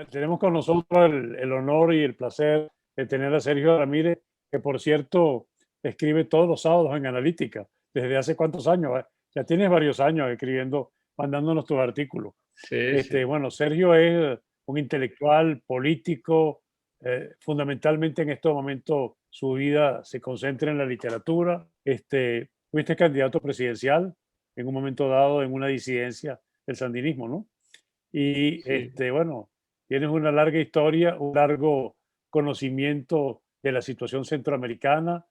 Tenemos con nosotros el honor y el placer de tener a Sergio Ramírez, que por cierto escribe todos los sábados en Analítica. ¿Desde hace cuántos años? Ya tienes varios años escribiendo, mandándonos tus artículos. Sí, sí. Bueno, Sergio es un intelectual, político, fundamentalmente en estos momentos su vida se concentra en la literatura. Fuiste candidato presidencial en un momento dado en una disidencia del sandinismo, ¿no? Y Sí. bueno, tienes una larga historia, un largo conocimiento de la situación centroamericana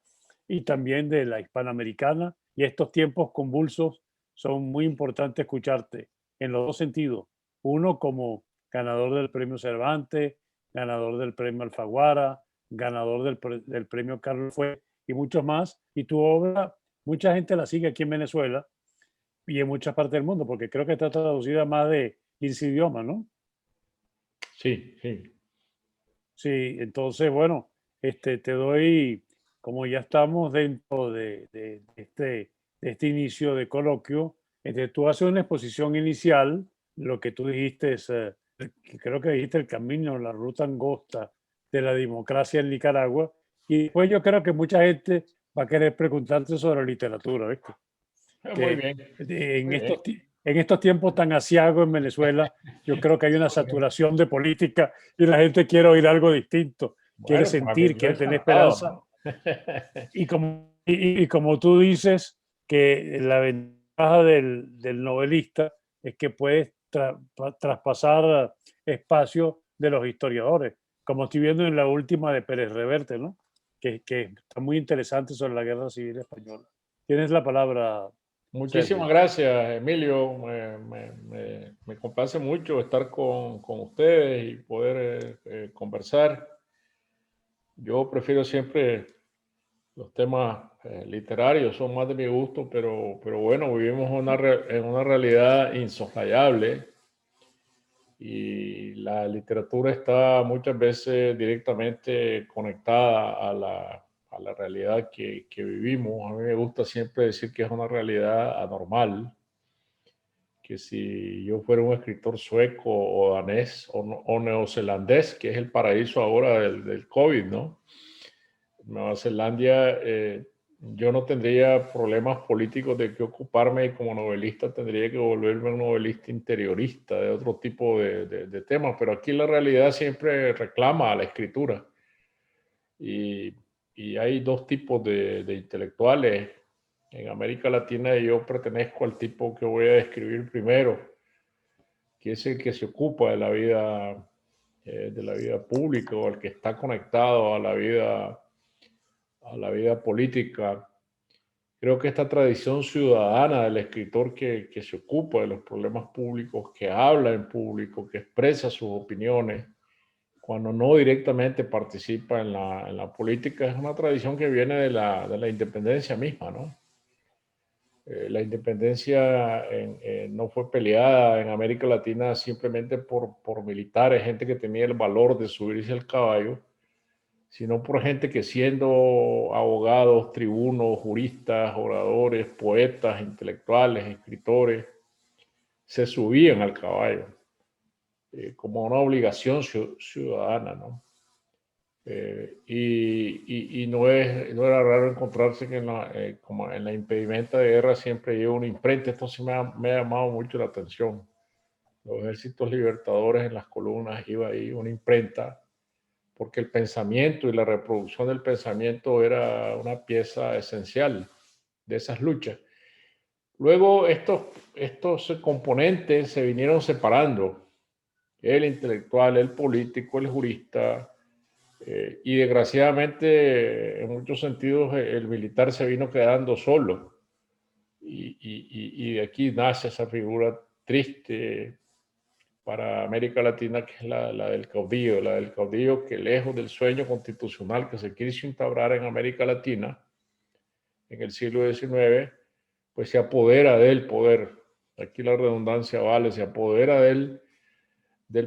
y también de la hispanoamericana. Y estos tiempos convulsos son muy importantes escucharte en los dos sentidos. Uno como ganador del premio Cervantes, ganador del premio Alfaguara, ganador del premio Carlos Fue y muchos más. Y tu obra, mucha gente la sigue aquí en Venezuela y en muchas partes del mundo, porque creo que está traducida a más de 15 idiomas, ¿no? Sí, sí. Sí, entonces, bueno, te doy, como ya estamos dentro de este inicio de coloquio, tú haces una exposición inicial, lo que tú dijiste es, que creo que dijiste el camino, la ruta angosta de la democracia en Nicaragua, y después yo creo que mucha gente va a querer preguntarte sobre literatura, ¿viste? Muy Que bien, en muy bien. en estos tiempos tan asiagos en Venezuela, yo creo que hay una saturación de política y la gente quiere oír algo distinto, quiere Bueno, para mí sentir, yo quiere tener encantado, esperanza. ¿no? Y como tú dices, que la ventaja del novelista es que puedes traspasar espacios de los historiadores, como estoy viendo en la última de Pérez Reverte, ¿no? Que está muy interesante sobre la Guerra Civil Española. Tienes la palabra, Muchísimas Sergio. gracias, Emilio. Me complace mucho estar con ustedes y poder conversar. Yo prefiero siempre los temas literarios, son más de mi gusto, pero bueno, vivimos en una realidad insoslayable y la literatura está muchas veces directamente conectada a la realidad que vivimos. A mí me gusta siempre decir que es una realidad anormal, que si yo fuera un escritor sueco o danés o neozelandés, que es el paraíso ahora del COVID, ¿no? Nueva Zelanda, yo no tendría problemas políticos de qué ocuparme y como novelista tendría que volverme un novelista interiorista de otro tipo de temas, pero aquí la realidad siempre reclama a la escritura y, y hay dos tipos de intelectuales. En América Latina yo pertenezco al tipo que voy a describir primero, que es el que se ocupa de la vida pública o el que está conectado a la vida política. Creo que esta tradición ciudadana del escritor que se ocupa de los problemas públicos, que habla en público, que expresa sus opiniones, cuando no directamente participa en la política, es una tradición que viene de la independencia misma, ¿no? La independencia no fue peleada en América Latina simplemente por militares, gente que tenía el valor de subirse al caballo, sino por gente que siendo abogados, tribunos, juristas, oradores, poetas, intelectuales, escritores, se subían al caballo como una obligación ciudadana, ¿no? Y no era raro encontrarse que como en la impedimenta de guerra siempre lleva una imprenta. Esto sí me ha llamado mucho la atención. Los ejércitos libertadores en las columnas iba ahí una imprenta porque el pensamiento y la reproducción del pensamiento era una pieza esencial de esas luchas. Luego estos componentes se vinieron separando, el intelectual, el político, el jurista, y desgraciadamente en muchos sentidos el militar se vino quedando solo. Y de aquí nace esa figura triste para América Latina, que es la del caudillo que lejos del sueño constitucional que se quiso instaurar en América Latina en el siglo XIX, pues se apodera del poder. Aquí la redundancia vale, se apodera del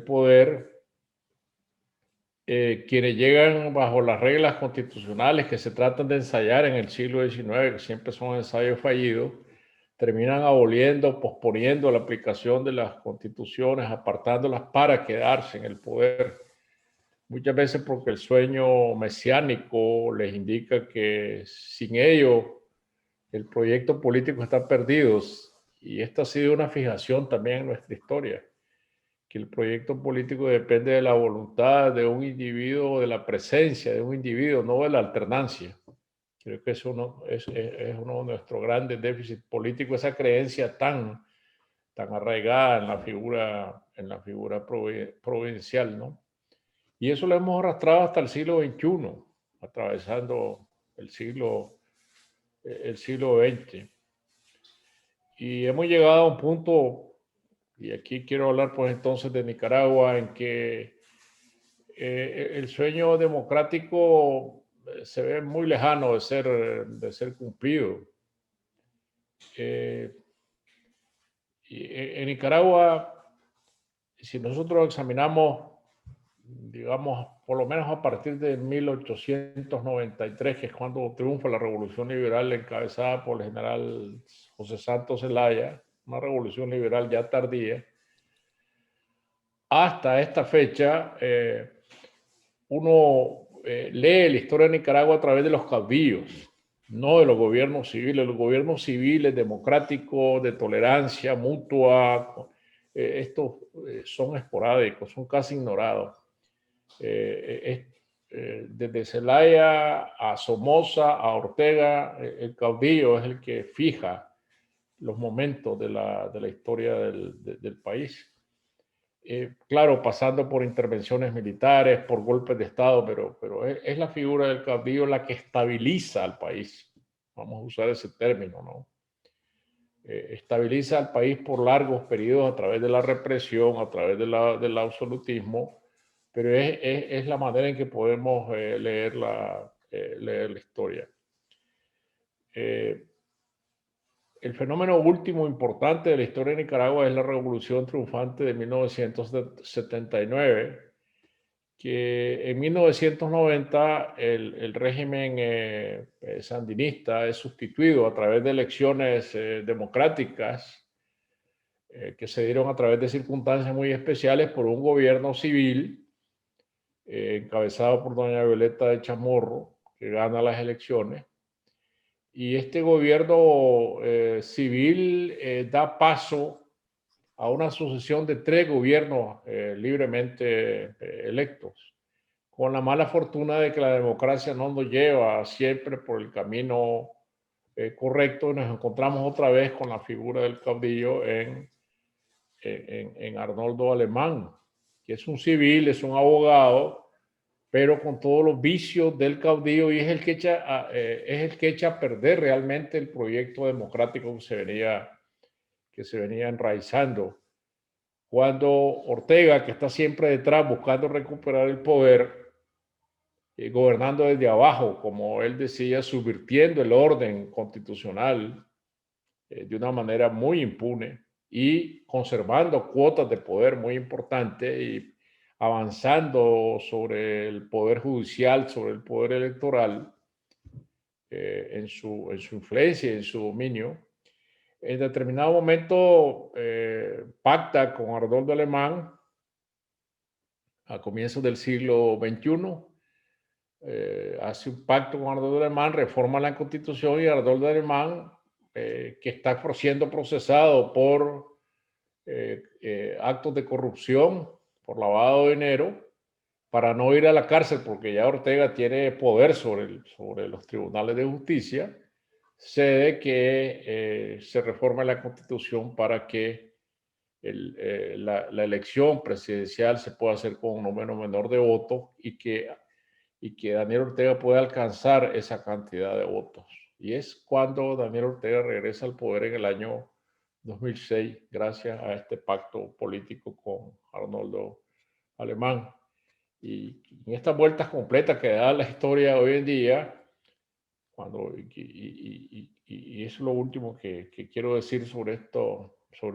poder quienes llegan bajo las reglas constitucionales que se tratan de ensayar en el siglo XIX, que siempre son ensayos fallidos, terminan aboliendo, posponiendo la aplicación de las constituciones, apartándolas para quedarse en el poder. Muchas veces porque el sueño mesiánico les indica que sin ello el proyecto político está perdido. Y esta ha sido una fijación también en nuestra historia, que el proyecto político depende de la voluntad de un individuo, de la presencia de un individuo, no de la alternancia. Creo que es uno de nuestros grandes déficits políticos, esa creencia tan arraigada en la figura provincial, ¿no? Y eso lo hemos arrastrado hasta el siglo XXI, atravesando el siglo XX. Y hemos llegado a un punto, y aquí quiero hablar pues entonces de Nicaragua, en que el sueño democrático se ve muy lejano de ser cumplido. Y en Nicaragua, si nosotros examinamos, digamos, por lo menos a partir de 1893, que es cuando triunfa la Revolución Liberal encabezada por el general José Santos Zelaya, una revolución liberal ya tardía, hasta esta fecha, uno lee la historia de Nicaragua a través de los caudillos, no de los gobiernos civiles. Los gobiernos civiles democráticos, de tolerancia mutua, estos son esporádicos, son casi ignorados. Desde Zelaya a Somoza, a Ortega, el caudillo es el que fija los momentos de la historia del país. Claro, pasando por intervenciones militares, por golpes de Estado, pero es la figura del caudillo la que estabiliza al país. Vamos a usar ese término, ¿no? Estabiliza al país por largos periodos a través de la represión, a través del absolutismo, pero es la manera en que podemos leer la historia. El fenómeno último importante de la historia de Nicaragua es la revolución triunfante de 1979, que en 1990 el régimen sandinista es sustituido a través de elecciones democráticas que se dieron a través de circunstancias muy especiales por un gobierno civil encabezado por doña Violeta de Chamorro, que gana las elecciones. Y este gobierno civil da paso a una sucesión de 3 gobiernos libremente electos, con la mala fortuna de que la democracia no nos lleva siempre por el camino correcto, y nos encontramos otra vez con la figura del caudillo en Arnoldo Alemán, que es un civil, es un abogado, pero con todos los vicios del caudillo, y es el que echa a perder realmente el proyecto democrático que se venía enraizando. Cuando Ortega, que está siempre detrás buscando recuperar el poder, gobernando desde abajo, como él decía, subvirtiendo el orden constitucional de una manera muy impune y conservando cuotas de poder muy importantes y avanzando sobre el poder judicial, sobre el poder electoral, en su influencia y en su dominio. En determinado momento pacta con Arnoldo Alemán a comienzos del siglo XXI, hace un pacto con Arnoldo Alemán, reforma la Constitución, y Arnoldo Alemán, que está siendo procesado por actos de corrupción, por lavado de dinero, para no ir a la cárcel, porque ya Ortega tiene poder sobre los tribunales de justicia, cede que se reforme la Constitución para que la elección presidencial se pueda hacer con un número menor de votos y que Daniel Ortega pueda alcanzar esa cantidad de votos. Y es cuando Daniel Ortega regresa al poder en el año 2006, gracias a este pacto político con Arnoldo Alemán. Y en estas vueltas completas que da la historia hoy en día, y es lo último que quiero decir sobre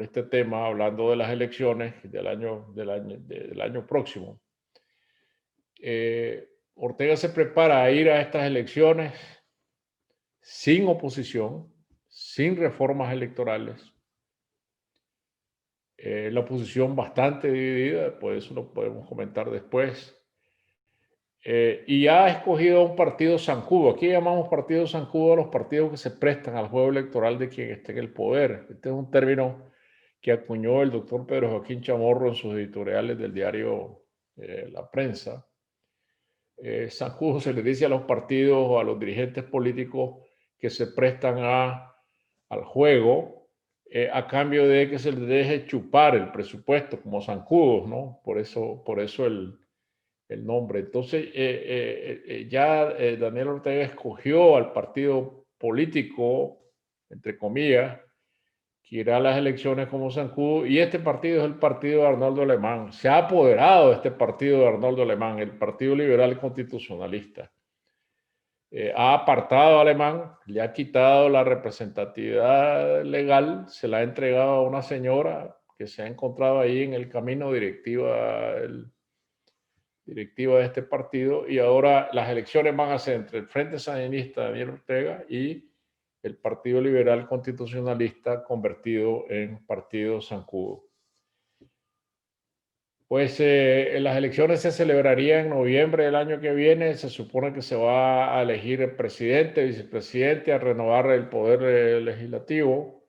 este tema, hablando de las elecciones del año próximo. Ortega se prepara a ir a estas elecciones sin oposición, sin reformas electorales. La oposición bastante dividida, pues eso lo podemos comentar después. Y ha escogido un partido zancudo. Aquí llamamos partido zancudo a los partidos que se prestan al juego electoral de quien esté en el poder. Este es un término que acuñó el doctor Pedro Joaquín Chamorro en sus editoriales del diario La Prensa. Zancudo se le dice a los partidos o a los dirigentes políticos que se prestan al juego a cambio de que se les deje chupar el presupuesto como zancudos, ¿no? Por eso el nombre. Entonces, ya Daniel Ortega escogió al partido político, entre comillas, que irá a las elecciones como zancudo, y este partido es el partido de Arnoldo Alemán. Se ha apoderado de este partido de Arnoldo Alemán, el Partido Liberal Constitucionalista. Ha apartado a Alemán, le ha quitado la representatividad legal, se la ha entregado a una señora que se ha encontrado ahí en el camino directiva de este partido, y ahora las elecciones van a ser entre el Frente Sandinista de Daniel Ortega y el Partido Liberal Constitucionalista convertido en Partido Zancudo. Pues las elecciones se celebrarían en noviembre del año que viene. Se supone que se va a elegir el presidente, vicepresidente, a renovar el poder legislativo.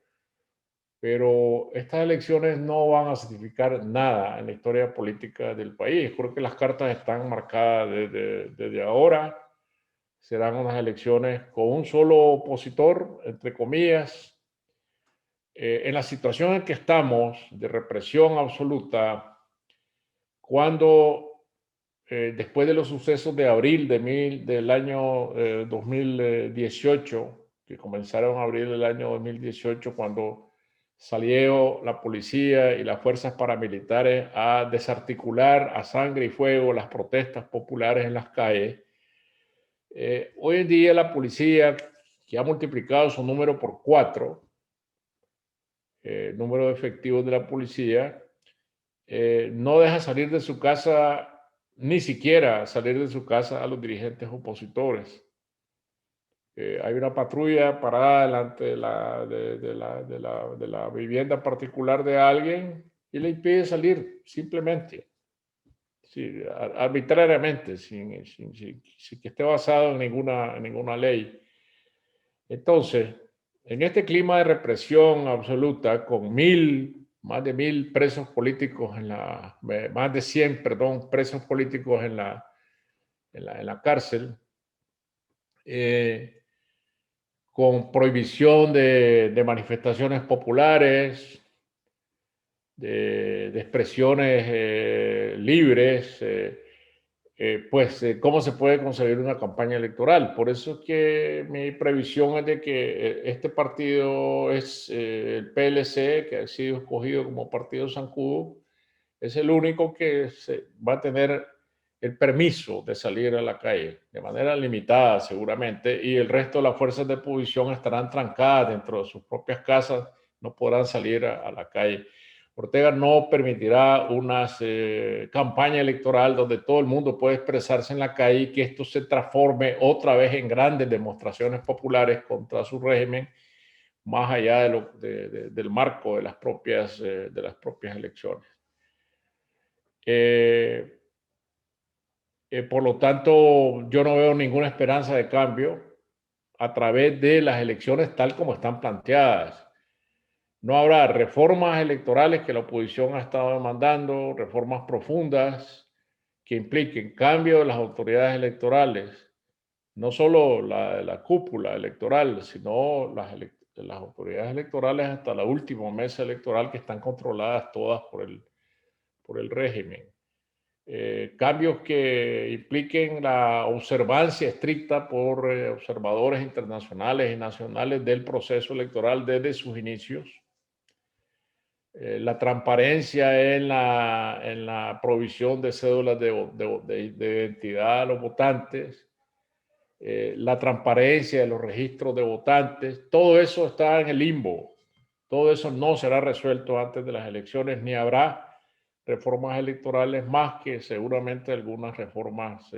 Pero estas elecciones no van a significar nada en la historia política del país. Creo que las cartas están marcadas desde ahora. Serán unas elecciones con un solo opositor, entre comillas. En la situación en que estamos, de represión absoluta, cuando después de los sucesos de abril del año 2018, que comenzaron en abril del año 2018, cuando salió la policía y las fuerzas paramilitares a desarticular a sangre y fuego las protestas populares en las calles. Hoy en día la policía, que ha multiplicado su número por 4, número de efectivos de la policía, no deja salir de su casa, ni siquiera salir de su casa a los dirigentes opositores. Hay una patrulla parada delante de la vivienda particular de alguien y le impide salir, simplemente. Sí, arbitrariamente, sin que esté basado en ninguna ley. Entonces, en este clima de represión absoluta, con más de 1,000 presos políticos más de 100, perdón, presos políticos en la cárcel, con prohibición de manifestaciones populares, de expresiones libres, ¿cómo se puede conseguir una campaña electoral? Por eso es que mi previsión es de que este partido es el PLC, que ha sido escogido como partido zancudo, es el único que va a tener el permiso de salir a la calle, de manera limitada seguramente, y el resto de las fuerzas de oposición estarán trancadas dentro de sus propias casas, no podrán salir a la calle. Ortega no permitirá una campaña electoral donde todo el mundo puede expresarse en la calle y que esto se transforme otra vez en grandes demostraciones populares contra su régimen, más allá del marco de las propias elecciones. Por lo tanto, yo no veo ninguna esperanza de cambio a través de las elecciones tal como están planteadas. No habrá reformas electorales que la oposición ha estado demandando, reformas profundas que impliquen cambio de las autoridades electorales, no solo la cúpula electoral, sino las autoridades electorales hasta la última mesa electoral, que están controladas todas por el régimen. Cambios que impliquen la observancia estricta por observadores internacionales y nacionales del proceso electoral desde sus inicios. La transparencia en la provisión de cédulas de identidad a los votantes, la transparencia de los registros de votantes, todo eso está en el limbo. Todo eso no será resuelto antes de las elecciones, ni habrá reformas electorales más que seguramente algunas reformas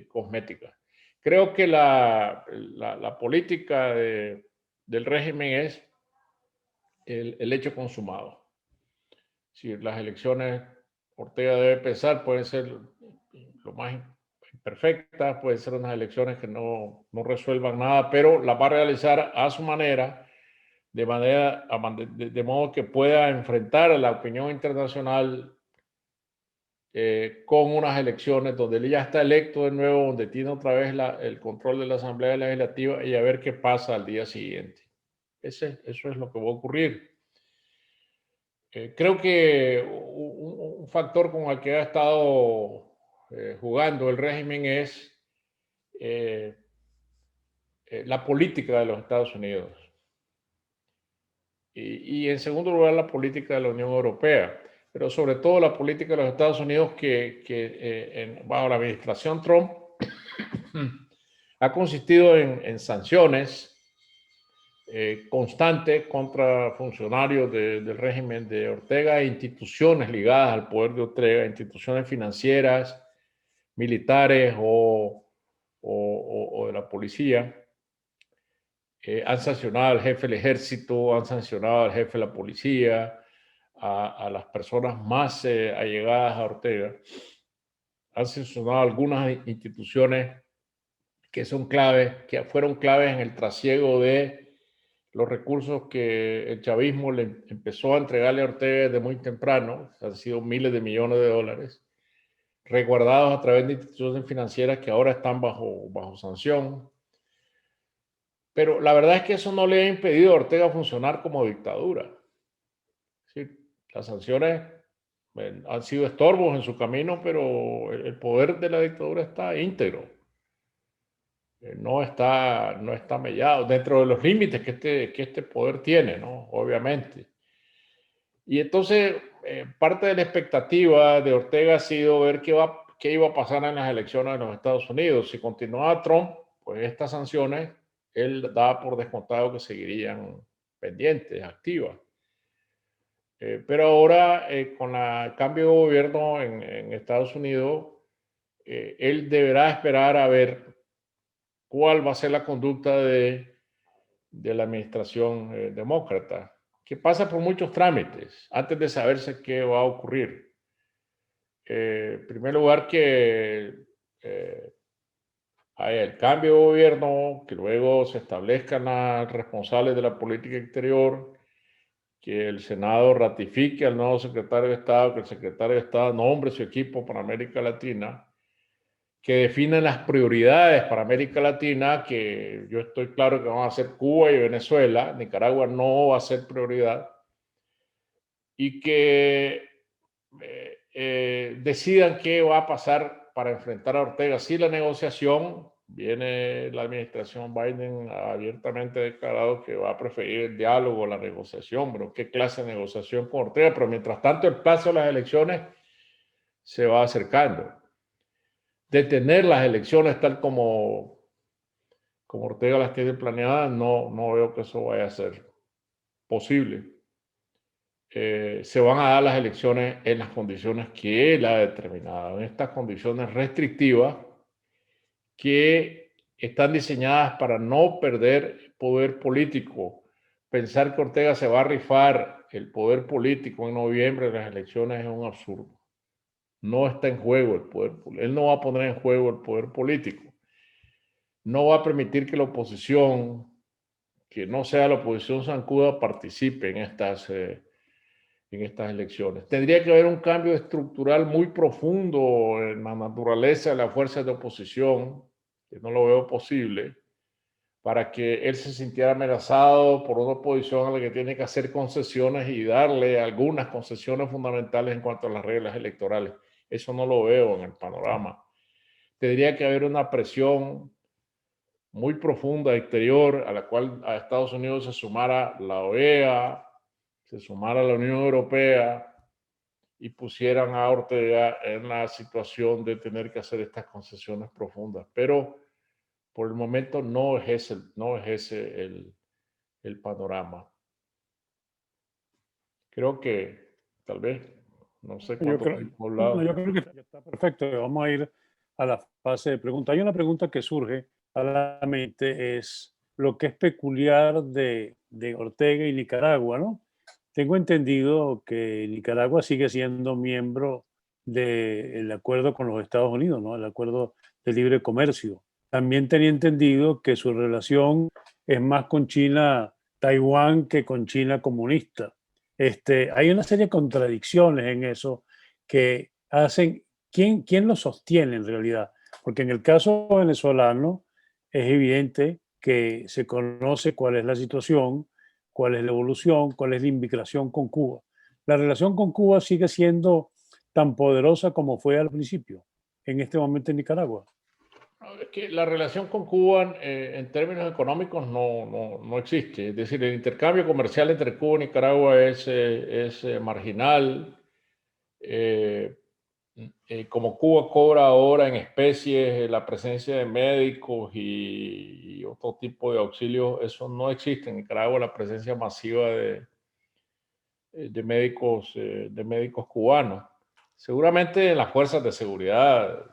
cosméticas. Creo que la política de del régimen es el hecho consumado. Si las elecciones, Ortega debe pensar, pueden ser lo más imperfectas, pueden ser unas elecciones que no resuelvan nada, pero las va a realizar a su manera, de modo que pueda enfrentar a la opinión internacional con unas elecciones donde él ya está electo de nuevo, donde tiene otra vez el control de la Asamblea Legislativa y a ver qué pasa al día siguiente. Eso es lo que va a ocurrir. Creo que un factor con el que ha estado jugando el régimen es la política de los Estados Unidos. Y en segundo lugar, la política de la Unión Europea, pero sobre todo la política de los Estados Unidos bajo la administración Trump ha consistido en sanciones constantes contra funcionarios del régimen de Ortega e instituciones ligadas al poder de Ortega, instituciones financieras, militares o de la policía. Han sancionado al jefe del ejército, han sancionado al jefe de la policía, a las personas más allegadas a Ortega. Han sancionado algunas instituciones que son claves, que fueron claves en el trasiego de los recursos que el chavismo le empezó a entregarle a Ortega desde muy temprano. Han sido miles de millones de dólares, resguardados a través de instituciones financieras que ahora están bajo sanción. Pero la verdad es que eso no le ha impedido a Ortega funcionar como dictadura. Sí, las sanciones han sido estorbos en su camino, pero el poder de la dictadura está íntegro. No está mellado dentro de los límites que este poder tiene, ¿no? Obviamente. Y entonces, parte de la expectativa de Ortega ha sido ver qué iba a pasar en las elecciones de los Estados Unidos. Si continuaba Trump, pues estas sanciones él daba por descontado que seguirían pendientes, activas. Pero ahora, con el cambio de gobierno en Estados Unidos, él deberá esperar a ver cuál va a ser la conducta de la administración demócrata, que pasa por muchos trámites antes de saberse qué va a ocurrir. En primer lugar, que haya el cambio de gobierno, que luego se establezcan las responsables de la política exterior, que el Senado ratifique al nuevo secretario de Estado, que el secretario de Estado nombre su equipo para América Latina, que definen las prioridades para América Latina, que yo estoy claro que van a ser Cuba y Venezuela, Nicaragua no va a ser prioridad, y que decidan qué va a pasar para enfrentar a Ortega. Si la negociación, viene la administración Biden abiertamente declarado que va a preferir el diálogo, la negociación, pero qué clase de negociación con Ortega, pero mientras tanto el plazo de las elecciones se va acercando. Detener las elecciones tal como Ortega las tiene planeadas, no veo que eso vaya a ser posible. Se van a dar las elecciones en las condiciones que él ha determinado, en estas condiciones restrictivas que están diseñadas para no perder poder político. Pensar que Ortega se va a rifar el poder político en noviembre de las elecciones es un absurdo. No está en juego el poder político. Él no va a poner en juego el poder político. No va a permitir que la oposición, que no sea la oposición zancuda, participe en estas elecciones. Tendría que haber un cambio estructural muy profundo en la naturaleza de las fuerzas de oposición, que no lo veo posible, para que él se sintiera amenazado por una oposición a la que tiene que hacer concesiones y darle algunas concesiones fundamentales en cuanto a las reglas electorales. Eso no lo veo en el panorama. Tendría que haber una presión muy profunda exterior a la cual a Estados Unidos se sumara la OEA, se sumara la Unión Europea y pusieran a Ortega en la situación de tener que hacer estas concesiones profundas. Pero por el momento no es ese el panorama. Creo que tal vez, no sé Yo cuánto creo, tiempo he no, hablado. yo creo que está perfecto. Vamos a ir a la fase de preguntas. Hay una pregunta que surge a la mente, es lo que es peculiar de Ortega y Nicaragua, ¿no? Tengo entendido que Nicaragua sigue siendo miembro del acuerdo con los Estados Unidos, ¿no? El acuerdo de libre comercio. También tenía entendido que su relación es más con China, Taiwán, que con China comunista. Hay una serie de contradicciones en eso que hacen, ¿quién lo sostiene en realidad? Porque en el caso venezolano es evidente que se conoce cuál es la situación, cuál es la evolución, cuál es la inmigración con Cuba. La relación con Cuba sigue siendo tan poderosa como fue al principio, en este momento en Nicaragua. No, es que la relación con Cuba en términos económicos no existe. Es decir, el intercambio comercial entre Cuba y Nicaragua es marginal. Eh, Como Cuba cobra ahora en especies la presencia de médicos y otro tipo de auxilios, eso no existe en Nicaragua, la presencia masiva de médicos cubanos. Seguramente en las fuerzas de seguridad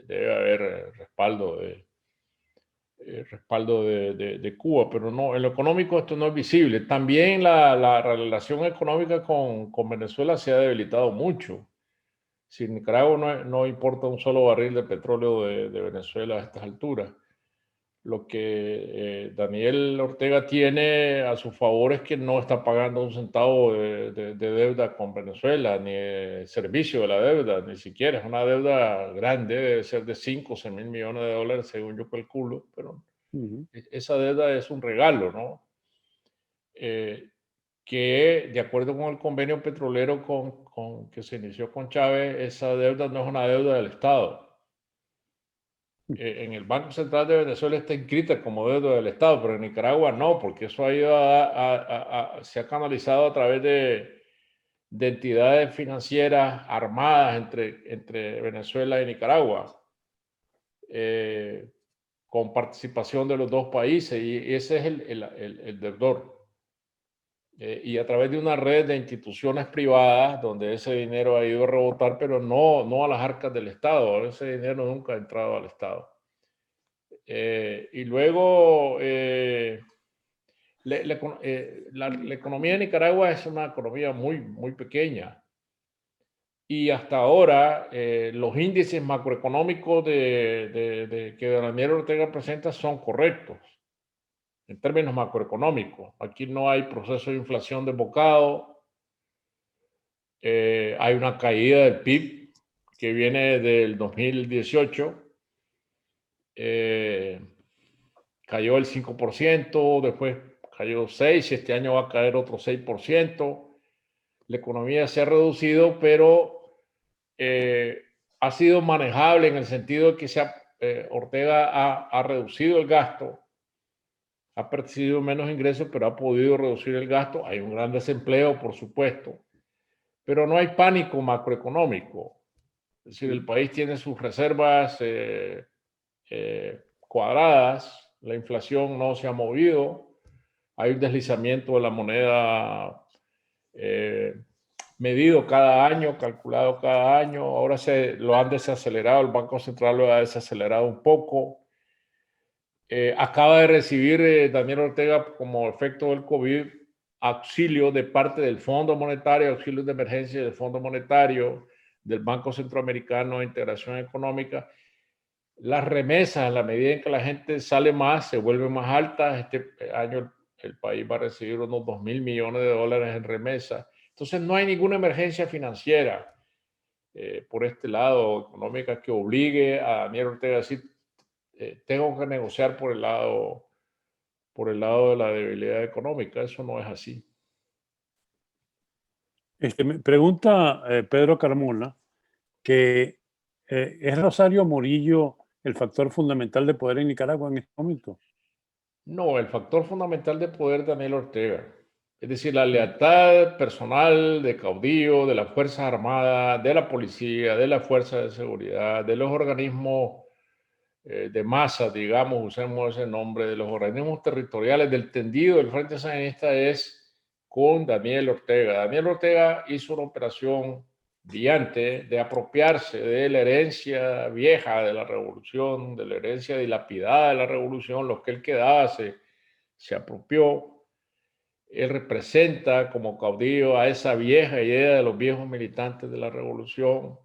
debe haber respaldo de Cuba, pero no, en lo económico esto no es visible. También la relación económica con Venezuela se ha debilitado mucho. Si Nicaragua no importa un solo barril de petróleo de Venezuela a estas alturas. Lo que Daniel Ortega tiene a su favor es que no está pagando un centavo de deuda con Venezuela, ni de servicio de la deuda, ni siquiera. Es una deuda grande, debe ser de 5 o 6 mil millones de dólares, según yo calculo, pero Ujú. esa deuda es un regalo, ¿no? Eh, que de acuerdo con el convenio petrolero que se inició con Chávez, esa deuda no es una deuda del Estado. En el Banco Central de Venezuela está inscrita como deuda del Estado, pero en Nicaragua no, porque eso ha ido se ha canalizado a través de entidades financieras armadas entre Venezuela y Nicaragua, eh, con participación de los dos países, y ese es el deudor. Y a través de una red de instituciones privadas donde ese dinero ha ido a rebotar, pero no a las arcas del Estado. Ese dinero nunca ha entrado al Estado. Y luego, la economía de Nicaragua es una economía muy pequeña. Y hasta ahora, los índices macroeconómicos que Daniel Ortega presenta son correctos en términos macroeconómicos. Aquí no hay proceso de inflación desbocado. Hay una caída del PIB que viene del 2018. Cayó el 5%, después cayó 6%, y este año va a caer otro 6%. La economía se ha reducido, pero ha sido manejable en el sentido de que Ortega ha reducido el gasto, ha percibido menos ingresos, pero ha podido reducir el gasto. Hay un gran desempleo, por supuesto, pero no hay pánico macroeconómico. Es decir, el país tiene sus reservas cuadradas, la inflación no se ha movido, hay un deslizamiento de la moneda medido cada año, calculado cada año. Ahora lo han desacelerado, el Banco Central lo ha desacelerado un poco. Acaba de recibir Daniel Ortega, como efecto del COVID, auxilio de parte del Fondo Monetario, auxilios de emergencia del Fondo Monetario, del Banco Centroamericano de Integración Económica. Las remesas, en la medida en que la gente sale más, se vuelven más altas. Este año el país va a recibir unos 2.000 millones de dólares en remesas. Entonces no hay ninguna emergencia financiera por este lado económica que obligue a Daniel Ortega a decir, tengo que negociar por el lado de la debilidad económica. Eso no es así. Me pregunta Pedro Carmona que ¿es Rosario Murillo el factor fundamental de poder en Nicaragua en este momento? No, el factor fundamental de poder de Daniel Ortega, es decir, la lealtad personal de caudillo, de las Fuerzas Armadas, de la policía, de las fuerzas de seguridad, de los organismos de masa, digamos, usemos ese nombre, de los organismos territoriales del tendido del Frente Sandinista es con Daniel Ortega. Daniel Ortega hizo una operación brillante de apropiarse de la herencia vieja de la revolución, de la herencia dilapidada de la revolución, lo que él quedaba se apropió. Él representa como caudillo a esa vieja idea de los viejos militantes de la revolución.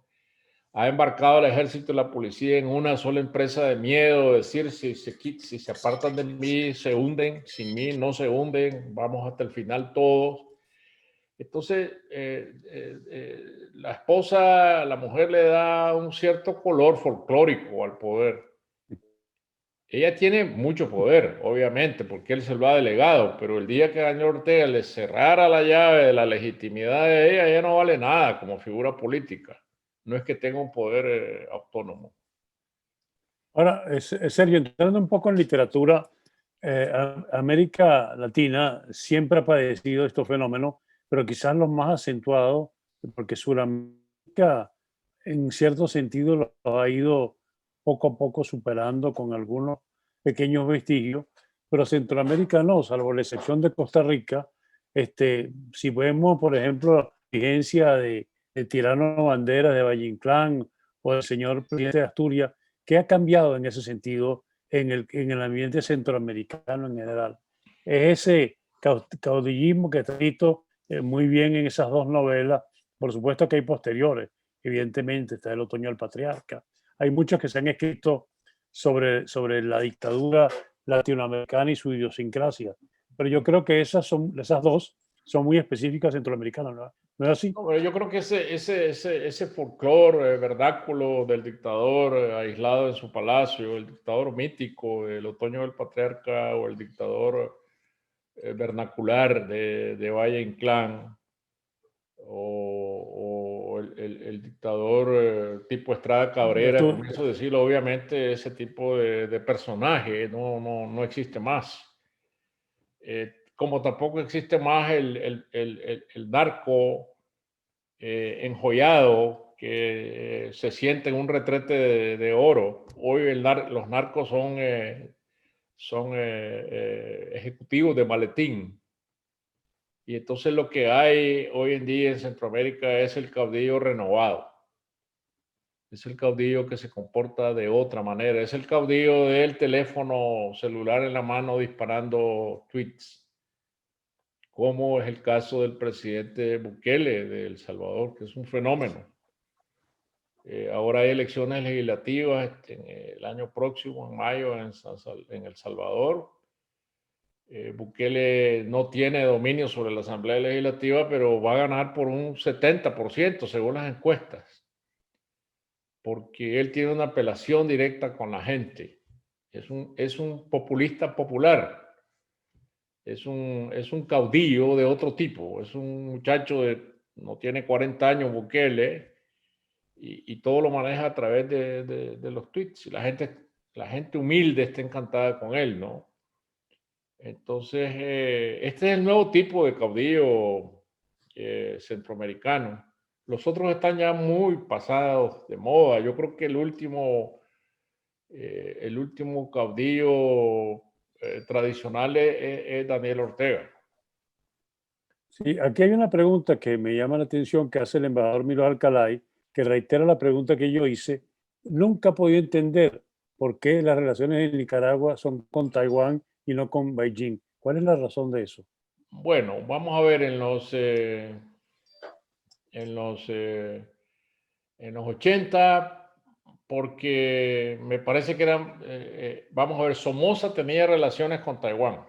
Ha embarcado al ejército y la policía en una sola empresa de miedo, decir, si se apartan de mí, se hunden, sin mí no se hunden, vamos hasta el final todos. Entonces, la esposa, la mujer le da un cierto color folclórico al poder. Ella tiene mucho poder, obviamente, porque él se lo ha delegado, pero el día que Daniel Ortega le cerrara la llave de la legitimidad de ella no vale nada como figura política. No es que tenga un poder autónomo. Ahora, Sergio, entrando un poco en literatura, América Latina siempre ha padecido estos fenómenos, pero quizás los más acentuados, porque Sudamérica en cierto sentido lo ha ido poco a poco superando con algunos pequeños vestigios, pero Centroamérica no, salvo la excepción de Costa Rica. Si vemos, por ejemplo, la vigencia de Tirano Banderas de Valle Inclán o del señor presidente de Asturias, ¿qué ha cambiado en ese sentido en el ambiente centroamericano en general? Es ese caudillismo que está visto muy bien en esas dos novelas. Por supuesto que hay posteriores, evidentemente, está El Otoño del Patriarca. Hay muchos que se han escrito sobre la dictadura latinoamericana y su idiosincrasia. Pero yo creo que esas dos son muy específicas centroamericanas, ¿no? ¿No es así? No, pero yo creo que ese folclore vernáculo del dictador aislado en su palacio, el dictador mítico del Otoño del Patriarca o el dictador vernacular de Valle Inclán o el dictador tipo Estrada Cabrera, comienzo a decirlo, obviamente ese tipo de personaje no existe más. Como tampoco existe más el narco enjollado que se siente en un retrete de oro. Hoy los narcos son ejecutivos de maletín. Y entonces lo que hay hoy en día en Centroamérica es el caudillo renovado. Es el caudillo que se comporta de otra manera. Es el caudillo del teléfono celular en la mano disparando tweets, como es el caso del presidente Bukele de El Salvador, que es un fenómeno. Ahora hay elecciones legislativas el año próximo, en mayo, en El Salvador. Bukele no tiene dominio sobre la Asamblea Legislativa, pero va a ganar por un 70% según las encuestas, porque él tiene una apelación directa con la gente. Es un populista popular, es un caudillo de otro tipo, es un muchacho no tiene 40 años Bukele, y todo lo maneja a través de los tweets. Y la gente humilde está encantada con él, ¿no? Entonces, este es el nuevo tipo de caudillo centroamericano. Los otros están ya muy pasados de moda. Yo creo que el último caudillo tradicional es Daniel Ortega. Sí, aquí hay una pregunta que me llama la atención que hace el embajador Milo Alcalay, que reitera la pregunta que yo hice. Nunca he podido entender por qué las relaciones en Nicaragua son con Taiwán y no con Beijing. ¿Cuál es la razón de eso? Bueno, vamos a ver en los 80, porque me parece que eran, vamos a ver, Somoza tenía relaciones con Taiwán.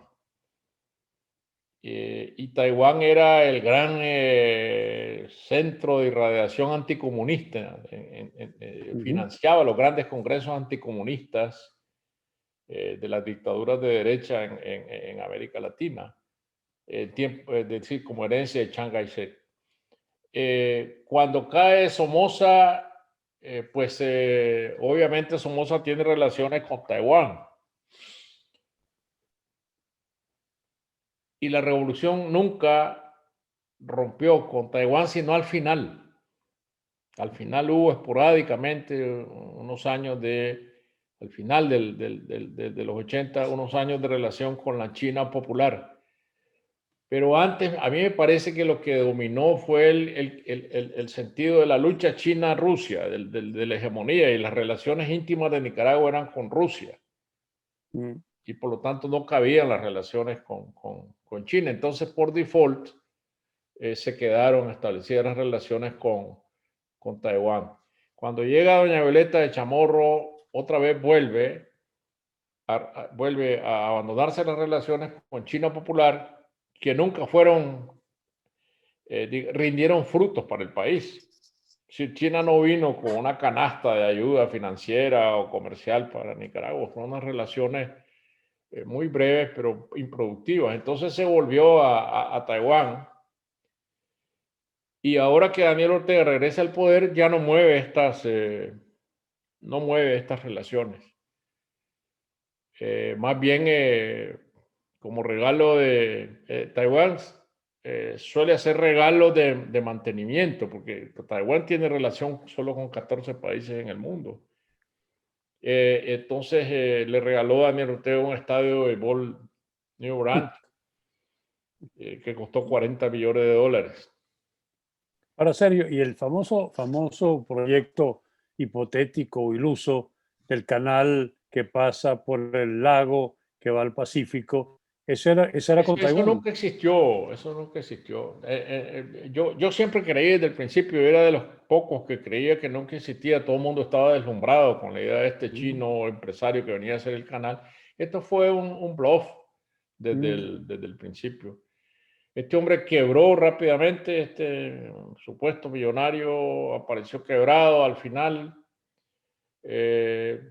Y Taiwán era el gran centro de irradiación anticomunista, financiaba los grandes congresos anticomunistas de las dictaduras de derecha en América Latina, es decir, como herencia de Chiang Kai-shek. Cuando cae Somoza, pues obviamente Somoza tiene relaciones con Taiwán. Y la revolución nunca rompió con Taiwán, sino al final. Al final hubo esporádicamente unos años al final de los 80, unos años de relación con la China popular. Pero antes, a mí me parece que lo que dominó fue el sentido de la lucha China-Rusia, de la hegemonía, y las relaciones íntimas de Nicaragua eran con Rusia. y por lo tanto no cabían las relaciones con China. Entonces, por default, se quedaron establecidas las relaciones con Taiwán. Cuando llega doña Violeta de Chamorro, otra vez vuelve a abandonarse las relaciones con China Popular, que nunca rindieron frutos para el país. Si China no vino con una canasta de ayuda financiera o comercial para Nicaragua, fueron unas relaciones muy breves pero improductivas. Entonces se volvió a Taiwán, y ahora que Daniel Ortega regresa al poder ya no mueve estas relaciones. Más bien, como regalo de Taiwán, suele hacer regalos de mantenimiento, porque Taiwán tiene relación solo con 14 países en el mundo. Entonces le regaló a Daniel Ortega un estadio de béisbol New Brand, que costó $40 millones. Ahora, Sergio, y el famoso proyecto hipotético o iluso del canal que pasa por el lago que va al Pacífico, eso era con Eso Taiwán. nunca existió, eso nunca existió. Yo siempre creí desde el principio, era de los pocos que creía que nunca existía, todo el mundo estaba deslumbrado con la idea de este Mm, chino empresario que venía a hacer el canal. Esto fue un bluff mm. desde el principio. Este hombre quebró rápidamente, este supuesto millonario apareció quebrado al final. Eh,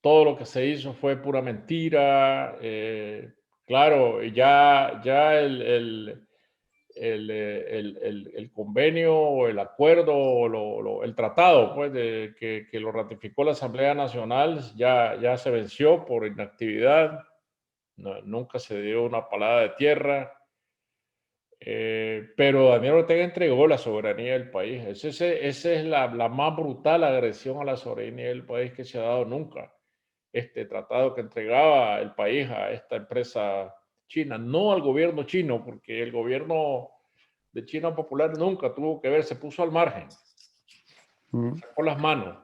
Todo lo que se hizo fue pura mentira. Claro, ya el convenio o el acuerdo o el tratado pues, que lo ratificó la Asamblea Nacional ya se venció por inactividad. Nunca se dio una palada de tierra. Pero Daniel Ortega entregó la soberanía del país. Esa es la más brutal agresión a la soberanía del país que se ha dado nunca. Este tratado que entregaba el país a esta empresa china, no al gobierno chino, porque el gobierno de China Popular nunca tuvo que ver, se puso al margen, Mm. sacó las manos.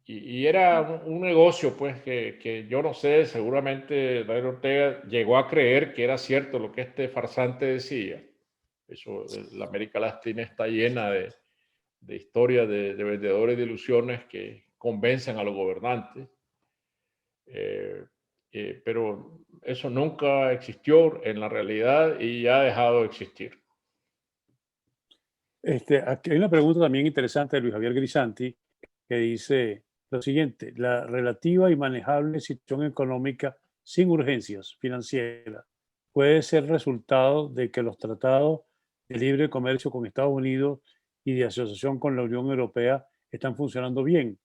Y era un negocio, pues, que yo no sé, seguramente Daniel Ortega llegó a creer que era cierto lo que este farsante decía. Eso, la América Latina está llena de historias de vendedores de ilusiones que convencen a los gobernantes. Pero eso nunca existió en la realidad y ya ha dejado de existir. Aquí hay una pregunta también interesante de Luis Javier Grisanti que dice lo siguiente: la relativa y manejable situación económica sin urgencias financieras puede ser resultado de que los tratados de libre comercio con Estados Unidos y de asociación con la Unión Europea están funcionando bien.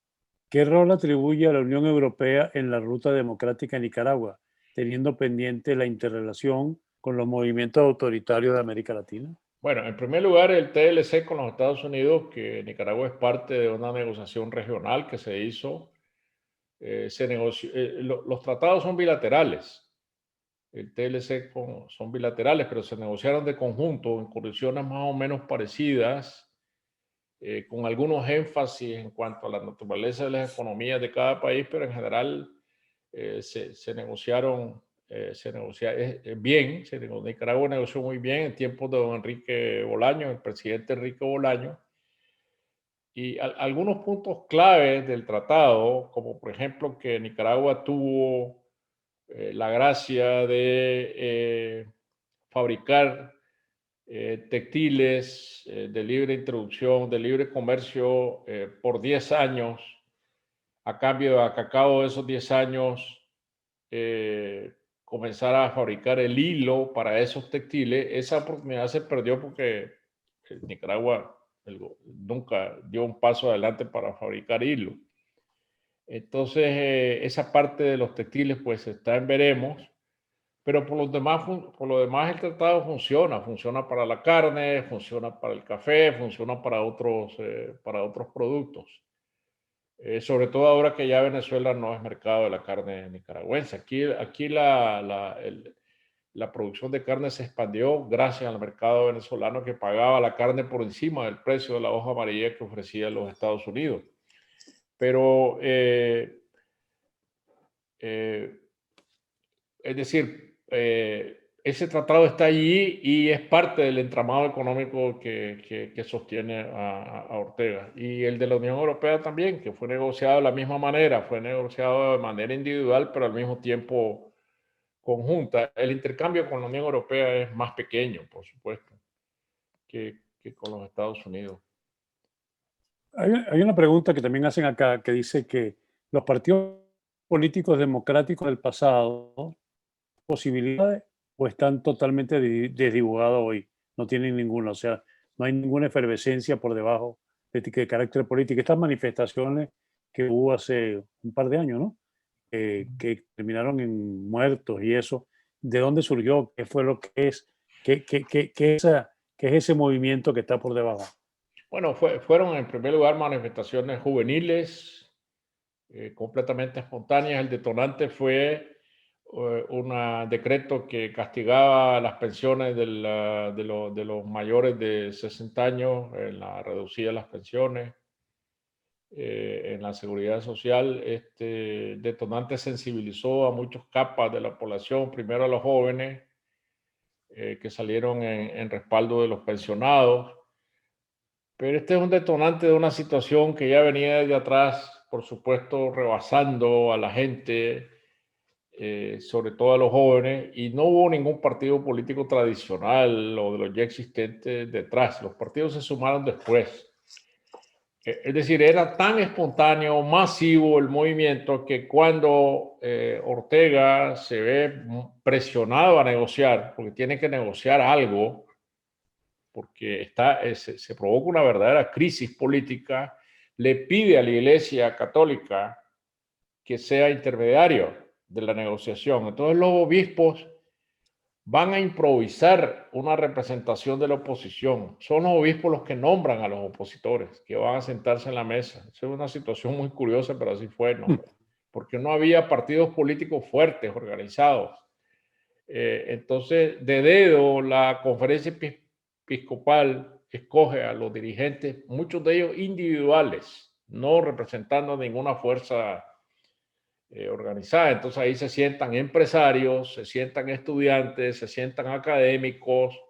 ¿Qué rol atribuye a la Unión Europea en la ruta democrática en Nicaragua, teniendo pendiente la interrelación con los movimientos autoritarios de América Latina? Bueno, en primer lugar, el TLC con los Estados Unidos, que Nicaragua es parte de una negociación regional que se hizo. Los tratados son bilaterales. El TLC son bilaterales, pero se negociaron de conjunto en condiciones más o menos parecidas, con algunos énfasis en cuanto a la naturaleza de las economías de cada país, pero en general se negociaron bien. Nicaragua negoció muy bien en tiempos de don Enrique Bolaños, el presidente Enrique Bolaños. Y algunos puntos claves del tratado, como por ejemplo que Nicaragua tuvo la gracia de fabricar textiles de libre introducción, de libre comercio por 10 años, a cambio de que a cabo de esos 10 años comenzar a fabricar el hilo para esos textiles. Esa oportunidad se perdió porque Nicaragua nunca dio un paso adelante para fabricar hilo. Entonces, esa parte de los textiles pues está en veremos, pero por lo demás el tratado funciona para la carne, funciona para el café, funciona para otros productos. Sobre todo ahora que ya Venezuela no es mercado de la carne nicaragüense. Aquí la producción de carne se expandió gracias al mercado venezolano, que pagaba la carne por encima del precio de la hoja amarilla que ofrecía los Estados Unidos. Pero Eh, es decir, ese tratado está allí y es parte del entramado económico que sostiene a Ortega. Y el de la Unión Europea también, que fue negociado de la misma manera, fue negociado de manera individual, pero al mismo tiempo conjunta. El intercambio con la Unión Europea es más pequeño, por supuesto, que con los Estados Unidos. Hay una pregunta que también hacen acá que dice que los partidos políticos democráticos del pasado, posibilidades o están totalmente desdibujados hoy, no tienen ninguna, o sea, no hay ninguna efervescencia por debajo de carácter político. Estas manifestaciones que hubo hace un par de años, ¿no? Que terminaron en muertos y eso, ¿de dónde surgió? ¿Qué fue lo que es? ¿Qué es ese movimiento que está por debajo? Bueno, fueron en primer lugar manifestaciones juveniles, completamente espontáneas. El detonante fue un decreto que castigaba las pensiones de los mayores de 60 años, reducía las pensiones en la seguridad social. Este detonante sensibilizó a muchas capas de la población, primero a los jóvenes que salieron en respaldo de los pensionados. Pero este es un detonante de una situación que ya venía desde atrás, por supuesto, rebasando a la gente, sobre todo a los jóvenes, y no hubo ningún partido político tradicional o de los ya existentes detrás. Los partidos se sumaron después. Es decir, era tan espontáneo, masivo el movimiento que cuando Ortega se ve presionado a negociar, porque tiene que negociar algo, porque se provoca una verdadera crisis política, le pide a la Iglesia Católica que sea intermediario de la negociación. Entonces los obispos van a improvisar una representación de la oposición. Son los obispos los que nombran a los opositores, que van a sentarse en la mesa. Esa es una situación muy curiosa, pero así fue, ¿no? Porque no había partidos políticos fuertes, organizados. Entonces, de dedo, la conferencia episcopal escoge a los dirigentes, muchos de ellos individuales, no representando ninguna fuerza organizada. Entonces ahí se sientan empresarios, se sientan estudiantes, se sientan académicos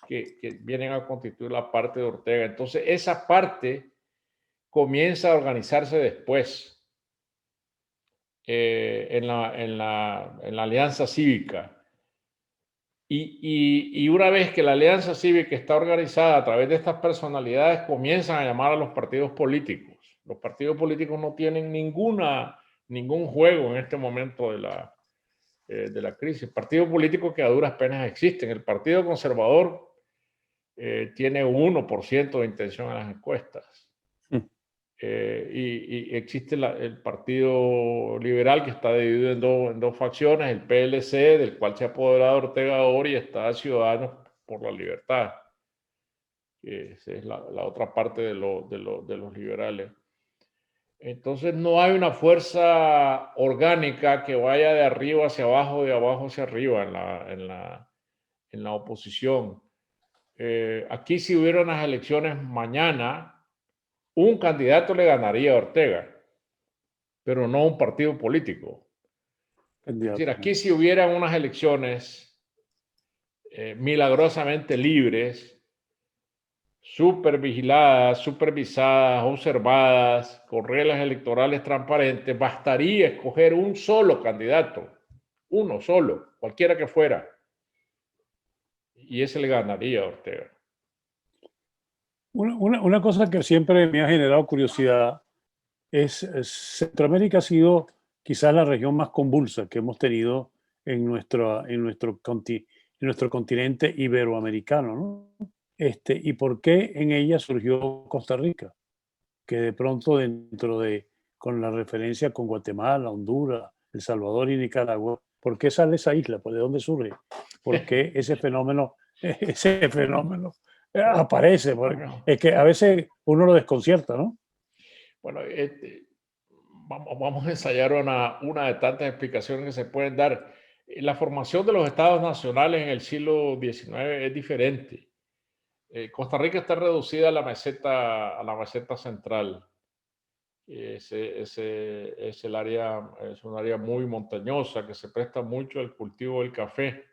que vienen a constituir la parte de Ortega. Entonces esa parte comienza a organizarse después en la alianza cívica. Y una vez que la alianza cívica está organizada a través de estas personalidades, comienzan a llamar a los partidos políticos. Los partidos políticos no tienen ningún juego en este momento de la crisis. Partidos políticos que a duras penas existen. El Partido Conservador tiene 1% de intención en las encuestas. Y existe el Partido Liberal, que está dividido en dos facciones, el PLC, del cual se ha apoderado Ortega ahora, y está Ciudadanos por la Libertad, que es la otra parte de los liberales. Entonces no hay una fuerza orgánica que vaya de arriba hacia abajo, de abajo hacia arriba en la oposición. Aquí, si hubiera unas elecciones mañana, un candidato le ganaría a Ortega, pero no un partido político. Es decir, aquí si hubieran unas elecciones milagrosamente libres, súper vigiladas, supervisadas, observadas, con reglas electorales transparentes, bastaría escoger un solo candidato, uno solo, cualquiera que fuera, y ese le ganaría a Ortega. Una cosa que siempre me ha generado curiosidad es Centroamérica ha sido quizás la región más convulsa que hemos tenido en nuestro continente iberoamericano, ¿no? ¿Y por qué en ella surgió Costa Rica? Que de pronto con la referencia con Guatemala, Honduras, El Salvador y Nicaragua, ¿por qué sale esa isla? ¿De dónde surge? ¿Por qué ese fenómeno, aparece? Porque Bueno, es que a veces uno lo desconcierta, ¿no? bueno, vamos a ensayar una de tantas explicaciones que se pueden dar. La formación de los estados nacionales en el siglo XIX es diferente. Costa Rica está reducida a la meseta central. Es el área, es un área muy montañosa que se presta mucho al cultivo del café,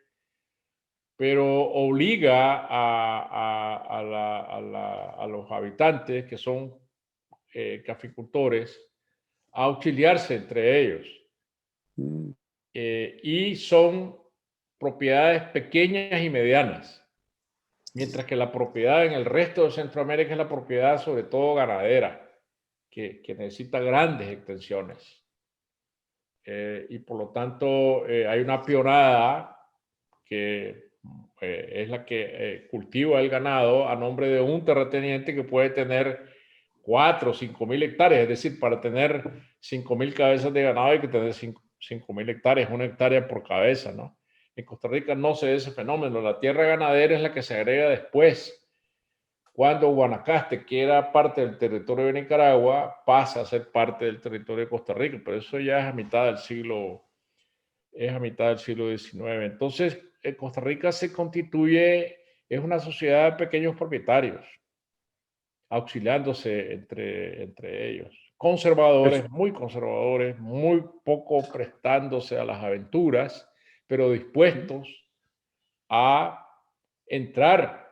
pero obliga a los habitantes que son caficultores a auxiliarse entre ellos. Mm, Y son propiedades pequeñas y medianas, mientras que la propiedad en el resto de Centroamérica es la propiedad sobre todo ganadera, que necesita grandes extensiones. Y por lo tanto hay una pionada que es la que cultiva el ganado a nombre de un terrateniente que puede tener 4 o 5 mil hectáreas, es decir, para tener 5 mil cabezas de ganado hay que tener 5 mil hectáreas, 1 hectárea por cabeza, ¿no? En Costa Rica no se ve ese fenómeno, la tierra ganadera es la que se agrega después. Cuando Guanacaste, que era parte del territorio de Nicaragua, pasa a ser parte del territorio de Costa Rica, pero eso ya es a mitad del siglo XIX. Entonces, Costa Rica se constituye, es una sociedad de pequeños propietarios, auxiliándose entre ellos. es- Conservadores, muy poco prestándose a las aventuras, pero dispuestos a entrar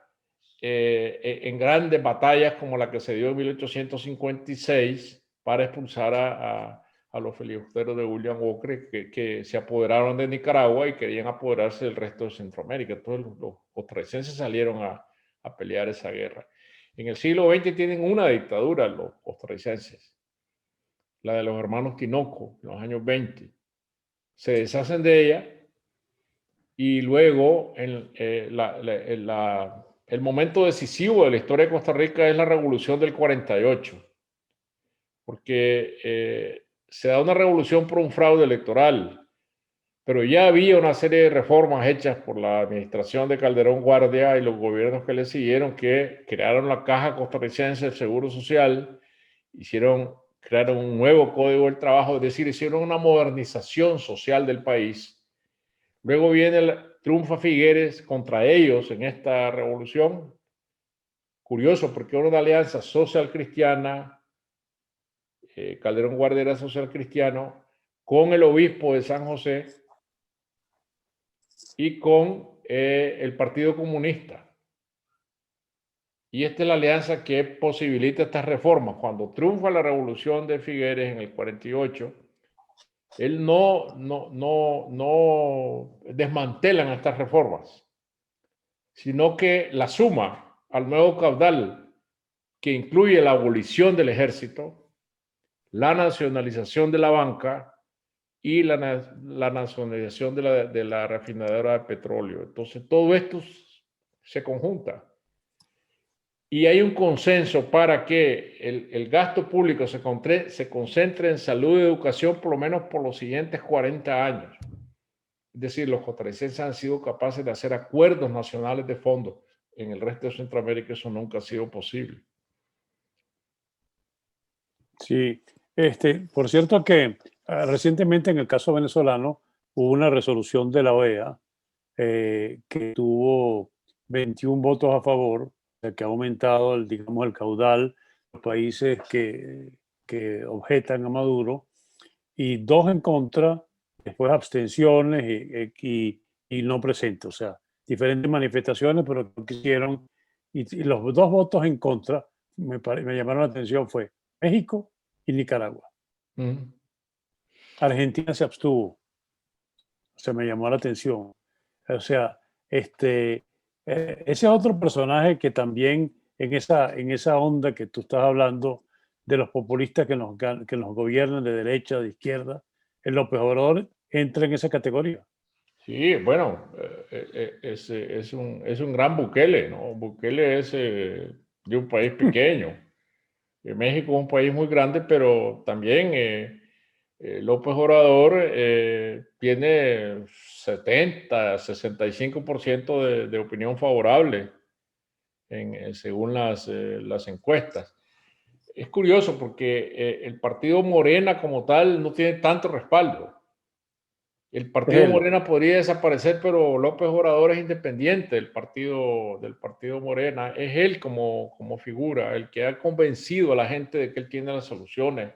en grandes batallas como la que se dio en 1856 para expulsar a los filibusteros de William Walker que se apoderaron de Nicaragua y querían apoderarse del resto de Centroamérica. Entonces los costarricenses salieron a pelear esa guerra. En el siglo XX tienen una dictadura los costarricenses, la de los hermanos Tinoco, en los años 20. Se deshacen de ella y luego el momento decisivo de la historia de Costa Rica es la revolución del 48, porque se da una revolución por un fraude electoral, pero ya había una serie de reformas hechas por la administración de Calderón Guardia y los gobiernos que le siguieron, que crearon la Caja Costarricense del Seguro Social, crearon un nuevo Código del Trabajo, es decir, hicieron una modernización social del país. Luego triunfa Figueres contra ellos en esta revolución. Curioso, porque era una alianza social cristiana, Calderón Guardia era social cristiano, con el obispo de San José y con el Partido Comunista. Y esta es la alianza que posibilita estas reformas. Cuando triunfa la revolución de Figueres en el 48, él no desmantelan estas reformas, sino que la suma al nuevo caudal que incluye la abolición del ejército, la nacionalización de la banca y la nacionalización de la refinadora de petróleo. Entonces, todo esto se conjunta. Y hay un consenso para que el gasto público se concentre en salud y educación por lo menos por los siguientes 40 años. Es decir, los costarricenses han sido capaces de hacer acuerdos nacionales de fondo. En el resto de Centroamérica eso nunca ha sido posible. sí, por cierto que recientemente en el caso venezolano hubo una resolución de la OEA que tuvo 21 votos a favor, o sea, que ha aumentado digamos, el caudal de los países que objetan a Maduro, y 2 en contra, después abstenciones y no presentes, o sea, diferentes manifestaciones, pero que quisieron, y los 2 votos en contra me llamaron la atención fue México y Nicaragua. Mm. Argentina se abstuvo, o sea, me llamó la atención. O sea, ese otro personaje que también en esa onda que tú estás hablando de los populistas que nos gobiernan de derecha, de izquierda, el López Obrador entra en esa categoría. Sí, bueno, es un gran Bukele, ¿no? Bukele es de un país pequeño. México es un país muy grande, pero también López Obrador tiene 65% de opinión favorable según las encuestas. Es curioso porque el partido Morena como tal no tiene tanto respaldo. El Es partido él. Morena podría desaparecer, pero López Obrador es independiente del partido Morena. Es él como figura, el que ha convencido a la gente de que él tiene las soluciones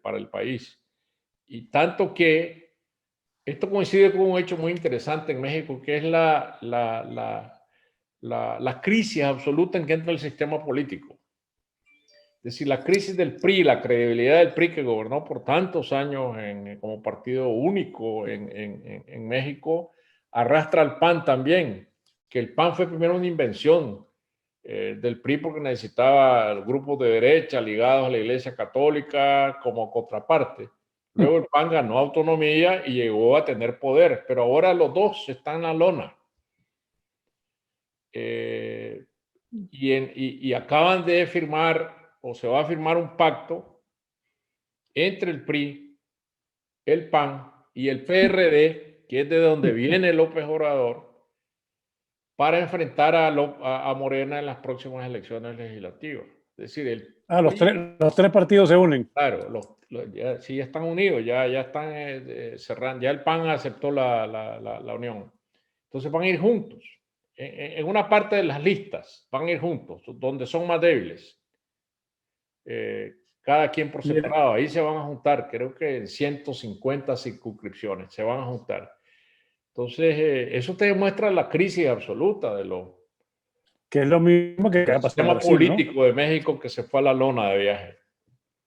para el país. Y tanto que esto coincide con un hecho muy interesante en México, que es la crisis absoluta en que entra el sistema político. Es decir, la crisis del PRI, la credibilidad del PRI que gobernó por tantos años como partido único en México, arrastra al PAN también, que el PAN fue primero una invención del PRI porque necesitaba grupos de derecha ligados a la Iglesia Católica como contraparte. Luego el PAN ganó autonomía y llegó a tener poder, pero ahora los dos están en la lona. Y acaban de firmar, o se va a firmar un pacto entre el PRI, el PAN y el PRD, que es de donde viene López Obrador, para enfrentar a Morena en las próximas elecciones legislativas. Es decir, los tres partidos se unen. Claro, sí ya están unidos, ya están cerrando, ya el PAN aceptó la unión. Entonces van a ir juntos. En una parte de las listas van a ir juntos, donde son más débiles. Cada quien por separado. Ahí se van a juntar, creo que en 150 circunscripciones se van a juntar. Entonces, eso te demuestra la crisis absoluta de que es lo mismo que el sistema político, ¿no?, de México, que se fue a la lona de viaje.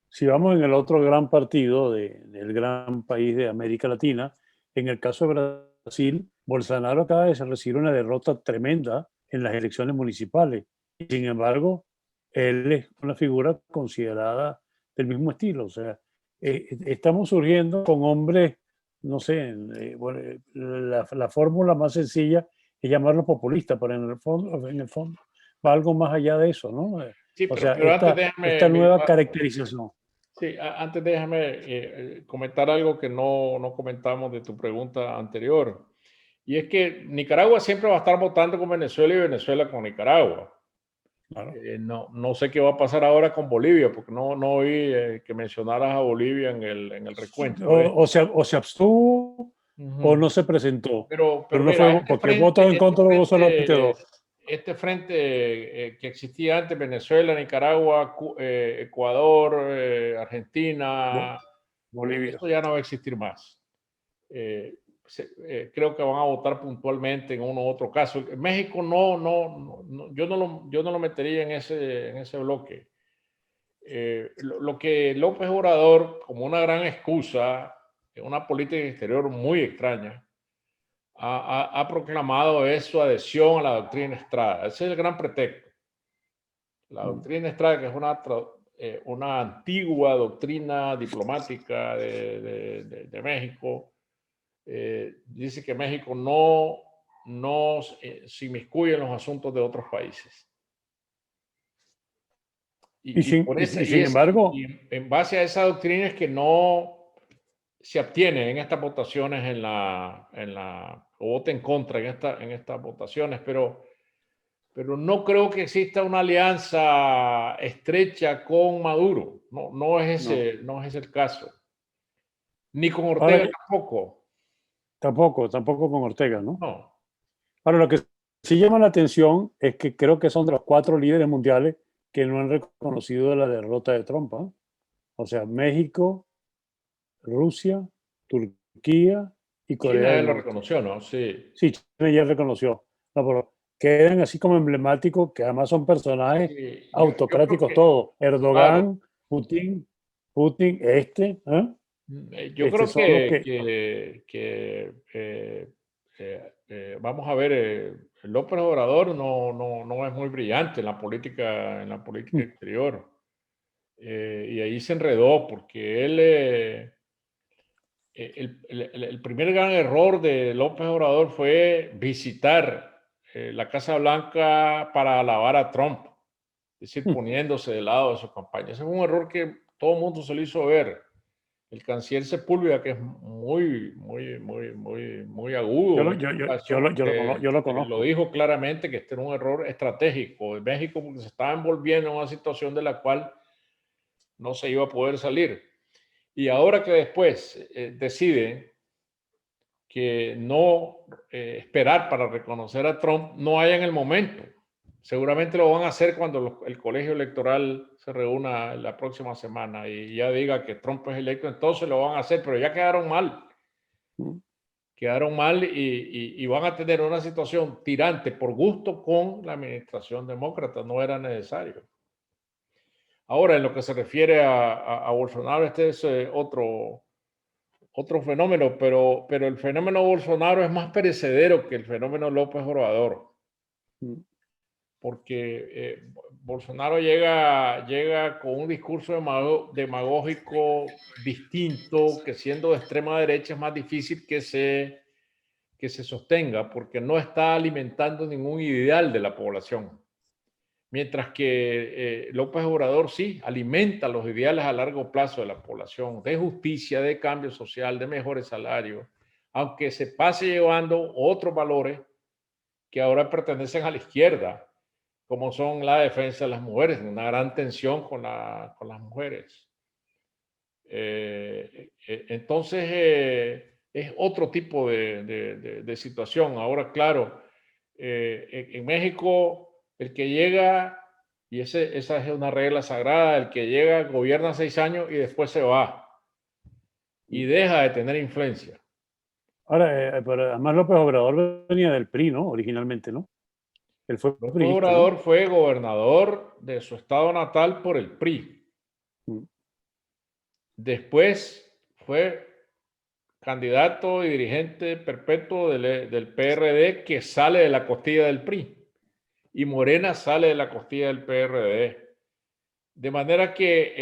Si vamos en el otro gran partido del gran país de América Latina, en el caso de Brasil, Bolsonaro acaba de recibir una derrota tremenda en las elecciones municipales. Y sin embargo, él es una figura considerada del mismo estilo. O sea, estamos surgiendo con hombres, no sé, bueno, la fórmula más sencilla es llamarlo populista, pero en el fondo va algo más allá de eso, ¿no? Sí, o sea, pero esta nueva caracterización. Sí, antes déjame comentar algo que no comentamos de tu pregunta anterior. Y es que Nicaragua siempre va a estar votando con Venezuela y Venezuela con Nicaragua. Claro. No sé qué va a pasar ahora con Bolivia, porque no oí que mencionaras a Bolivia en el recuento. O se abstuvo o no se presentó. Pero no mira, fue porque votos en contra hubo solamente dos. Este frente que existía antes, Venezuela, Nicaragua, Ecuador, Argentina, Bolivia. esto ya no va a existir más. Creo que van a votar puntualmente en uno u otro caso. México yo no lo metería en ese bloque. Lo que López Obrador, como una gran excusa, una política exterior muy extraña, ha proclamado es su adhesión a la doctrina Estrada. Ese es el gran pretexto. La doctrina Estrada, que es una antigua doctrina diplomática de México, dice que México no se inmiscuye en los asuntos de otros países. Sin embargo, en base a esa doctrina es que no se abstiene en estas votaciones o vota en contra en estas votaciones, pero no creo que exista una alianza estrecha con Maduro. No es ese el caso. Ni con Ortega tampoco. Tampoco con Ortega, ¿no? No. Ahora, lo que sí llama la atención es que creo que son de los 4 líderes mundiales que no han reconocido la derrota de Trump, ¿eh? O sea, México, Rusia, Turquía y Corea China del lo Norte. reconoció, ¿no? Sí. Sí, China ya reconoció. No, pero quedan así como emblemáticos, que además son personajes autocráticos todos. Erdogan, claro. Putin, Yo creo vamos a ver, López Obrador no es muy brillante en la política exterior. Y ahí se enredó porque él, el primer gran error de López Obrador fue visitar la Casa Blanca para alabar a Trump, es decir, poniéndose de lado de su campaña. Ese fue un error que todo el mundo se lo hizo ver. El canciller Sepúlveda, que es muy agudo, yo lo conozco. lo dijo claramente que este era un error estratégico de México porque se estaba envolviendo en una situación de la cual no se iba a poder salir. Y ahora que después decide que no esperar para reconocer a Trump, no hay en el momento. Seguramente lo van a hacer cuando el colegio electoral se reúna la próxima semana y ya diga que Trump es electo, entonces lo van a hacer, pero ya quedaron mal. Quedaron mal y van a tener una situación tirante por gusto con la administración demócrata. No era necesario. Ahora, en lo que se refiere a Bolsonaro, este es otro fenómeno, pero el fenómeno Bolsonaro es más perecedero que el fenómeno López Obrador. Porque Bolsonaro llega con un discurso demagógico distinto, que siendo de extrema derecha es más difícil que se sostenga, porque no está alimentando ningún ideal de la población. Mientras que López Obrador sí alimenta los ideales a largo plazo de la población, de justicia, de cambio social, de mejores salarios, aunque se pase llevando otros valores que ahora pertenecen a la izquierda, como son la defensa de las mujeres, una gran tensión con las mujeres. Entonces, es otro tipo de situación. Ahora, claro, en México, el que llega, y esa es una regla sagrada, el que llega gobierna 6 años y después se va y deja de tener influencia. Ahora, pero además López Obrador venía del PRI, ¿no? Originalmente, ¿no? Él fue López priista, Obrador ¿no? fue gobernador de su estado natal por el PRI. Después fue candidato y dirigente perpetuo del PRD, que sale de la costilla del PRI, y Morena sale de la costilla del PRD. De manera que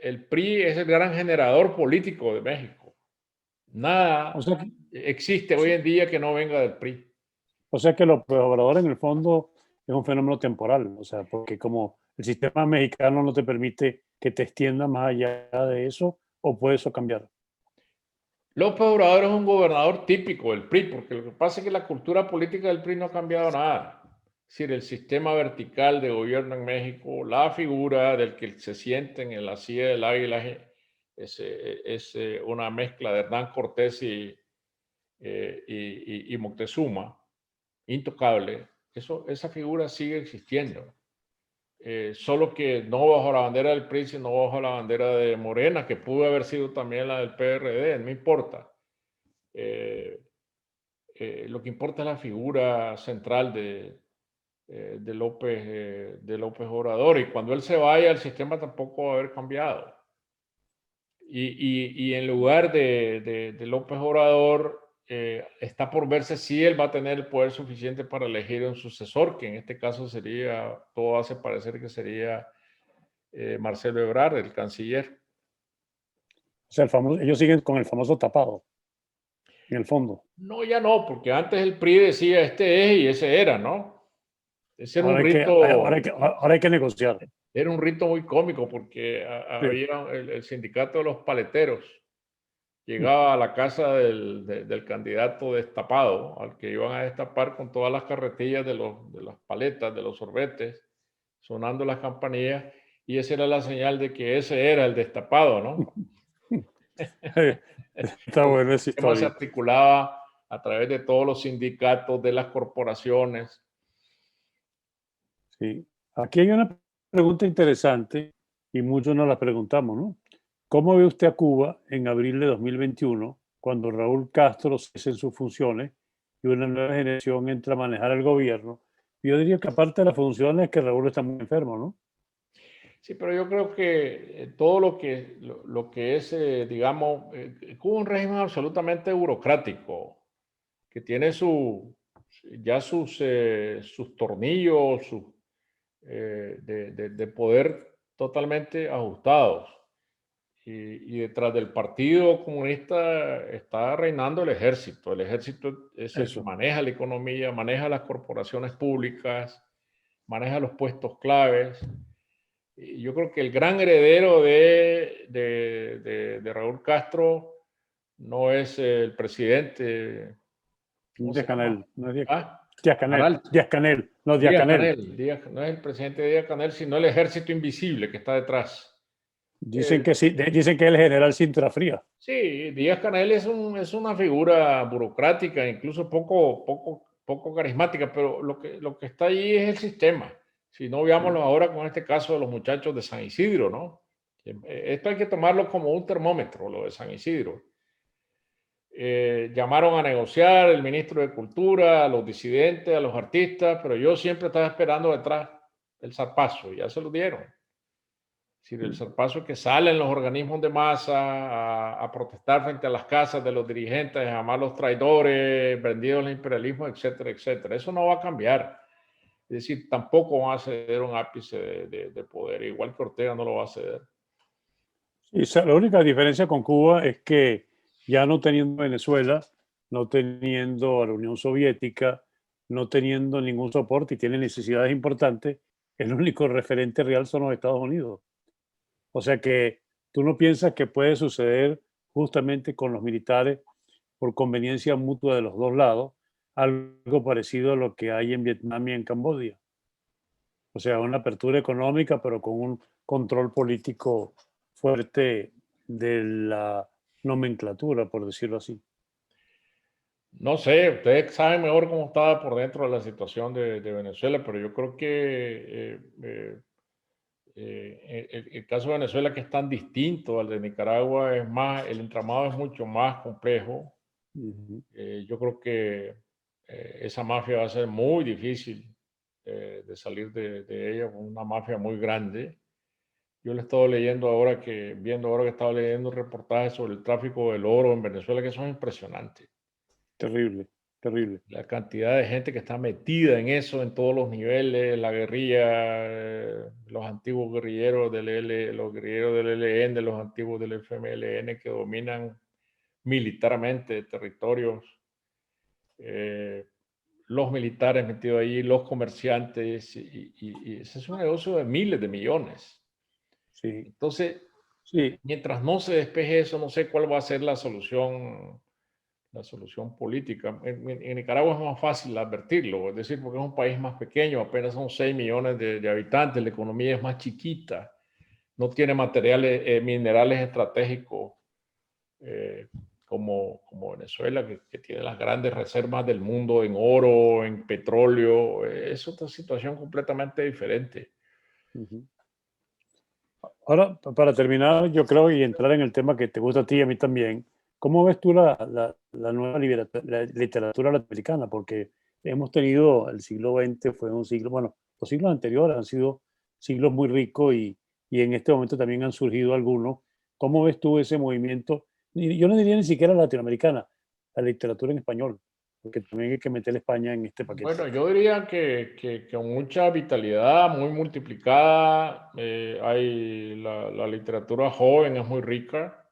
el PRI es el gran generador político de México. Nada O sea que, existe hoy en día que no venga del PRI. o sea que López Obrador en el fondo es un fenómeno temporal, o sea, porque como el sistema mexicano no te permite que te extienda más allá de eso, o puede eso cambiar. López Obrador es un gobernador típico del PRI, porque lo que pasa es que la cultura política del PRI no ha cambiado nada. Es decir, el sistema vertical de gobierno en México, la figura del que se sienten en la silla del águila es una mezcla de Hernán Cortés y Moctezuma, intocable. Esa figura sigue existiendo. Solo que no bajo la bandera del PRI, sino bajo la bandera de Morena, que pudo haber sido también la del PRD, no importa. Lo que importa es la figura central de López Obrador, y cuando él se vaya, el sistema tampoco va a haber cambiado. Y en lugar de López Obrador, está por verse si él va a tener el poder suficiente para elegir un sucesor, que en este caso sería, todo hace parecer que sería Marcelo Ebrard, el canciller. O sea, ellos siguen con el famoso tapado, en el fondo. No, ya no, porque antes el PRI decía este es y ese era, ¿no? Ese era Ahora un hay que, rito. ahora hay que negociar. Era un rito muy cómico porque Sí. había el sindicato de los paleteros. Llegaba a la casa del candidato destapado, al que iban a destapar con todas las carretillas de las paletas, de los sorbetes, sonando las campanillas, y esa era la señal de que ese era el destapado, ¿no? Está buena esa El sistema se historia. articulaba a través de todos los sindicatos, de las corporaciones. Sí. Aquí hay una pregunta interesante y muchos nos la preguntamos, ¿no? ¿Cómo ve usted a Cuba en abril de 2021, cuando Raúl Castro cese en sus funciones y una nueva generación entra a manejar el gobierno? Yo diría que aparte de las funciones, que Raúl está muy enfermo, ¿no? Sí, pero yo creo que todo lo que es, digamos, Cuba es un régimen absolutamente burocrático, que tiene ya sus tornillos de poder totalmente ajustados. Y detrás del Partido Comunista está reinando el ejército. El ejército es el que Eso. maneja la economía, maneja las corporaciones públicas, maneja los puestos claves. Y yo creo que el gran heredero de Raúl Castro no es el presidente, ¿cómo Díaz se llama? Canel, no es Díaz, Ah, Díaz Canel, Canal. Díaz Canel, no Díaz Díaz Canel. Canel. No es el presidente Díaz Canel, sino el ejército invisible que está detrás. Dicen que sí, dicen que es el general Cintra Fría. Sí, Díaz Canel es una figura burocrática, incluso poco poco carismática, pero lo que está ahí es el sistema. Si no, veámoslo ahora con este caso de los muchachos de San Isidro, ¿no? Esto hay que tomarlo como un termómetro, lo de San Isidro. Llamaron a negociar el ministro de Cultura, a los disidentes, a los artistas, pero yo siempre estaba esperando detrás el zarpazo, y ya se lo dieron. Es decir, el zarpazo es que salen los organismos de masa a protestar frente a las casas de los dirigentes, a llamarlos traidores, vendidos al imperialismo, etcétera, etcétera. Eso no va a cambiar. Es decir, tampoco van a ceder un ápice de poder, igual que Ortega no lo va a ceder. Y la única diferencia con Cuba es que ya no teniendo Venezuela, no teniendo a la Unión Soviética, no teniendo ningún soporte y tiene necesidades importantes, el único referente real son los Estados Unidos. O sea que tú no piensas que puede suceder justamente con los militares por conveniencia mutua de los dos lados, algo parecido a lo que hay en Vietnam y en Camboya. O sea, una apertura económica, pero con un control político fuerte de la nomenclatura, por decirlo así. No sé, ustedes saben mejor cómo está por dentro de la situación de Venezuela, pero yo creo que el caso de Venezuela, que es tan distinto al de Nicaragua, es más, el entramado es mucho más complejo. Yo creo que esa mafia va a ser muy difícil de salir de ella, una mafia muy grande. Yo le he estado leyendo ahora viendo ahora que estaba leyendo un reportaje sobre el tráfico del oro en Venezuela, que eso es impresionante. Terrible, terrible. La cantidad de gente que está metida en eso en todos los niveles, la guerrilla, los antiguos guerrilleros los guerrilleros del ELN, los antiguos del FMLN que dominan militarmente territorios, los militares metidos ahí, los comerciantes, y ese es un negocio de miles de millones. Sí. Entonces, Sí. mientras no se despeje eso, no sé cuál va a ser la solución política. En Nicaragua es más fácil advertirlo, es decir, porque es un país más pequeño, apenas son 6 millones de habitantes, la economía es más chiquita, no tiene materiales, minerales estratégicos como Venezuela, que tiene las grandes reservas del mundo en oro, en petróleo. Es otra situación completamente diferente. Ahora, para terminar, yo creo, y entrar en el tema que te gusta a ti y a mí también, ¿cómo ves tú la nueva la literatura latinoamericana? Porque hemos tenido, el siglo XX fue un siglo, bueno, los siglos anteriores han sido siglos muy ricos y en este momento también han surgido algunos. ¿Cómo ves tú ese movimiento? Yo no diría ni siquiera latinoamericana, la literatura en español, porque también hay que meter a España en este paquete. Bueno, yo diría que con mucha vitalidad, muy multiplicada, hay la literatura joven, es muy rica.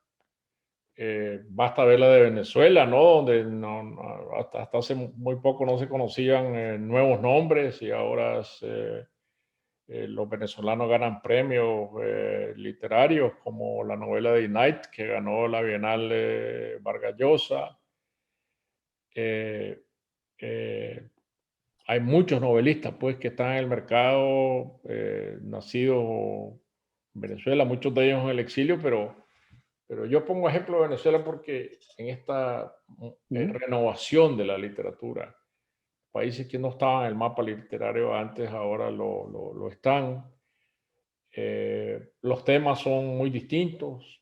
Basta ver la de Venezuela, ¿no? Donde hasta hace muy poco no se conocían nuevos nombres y ahora los venezolanos ganan premios literarios, como la novela de Night, que ganó la Bienal Vargas Llosa. Hay muchos novelistas, pues, que están en el mercado, nacidos en Venezuela, muchos de ellos en el exilio, pero yo pongo ejemplo de Venezuela porque en esta renovación de la literatura, países que no estaban en el mapa literario antes, ahora lo están. Los temas son muy distintos.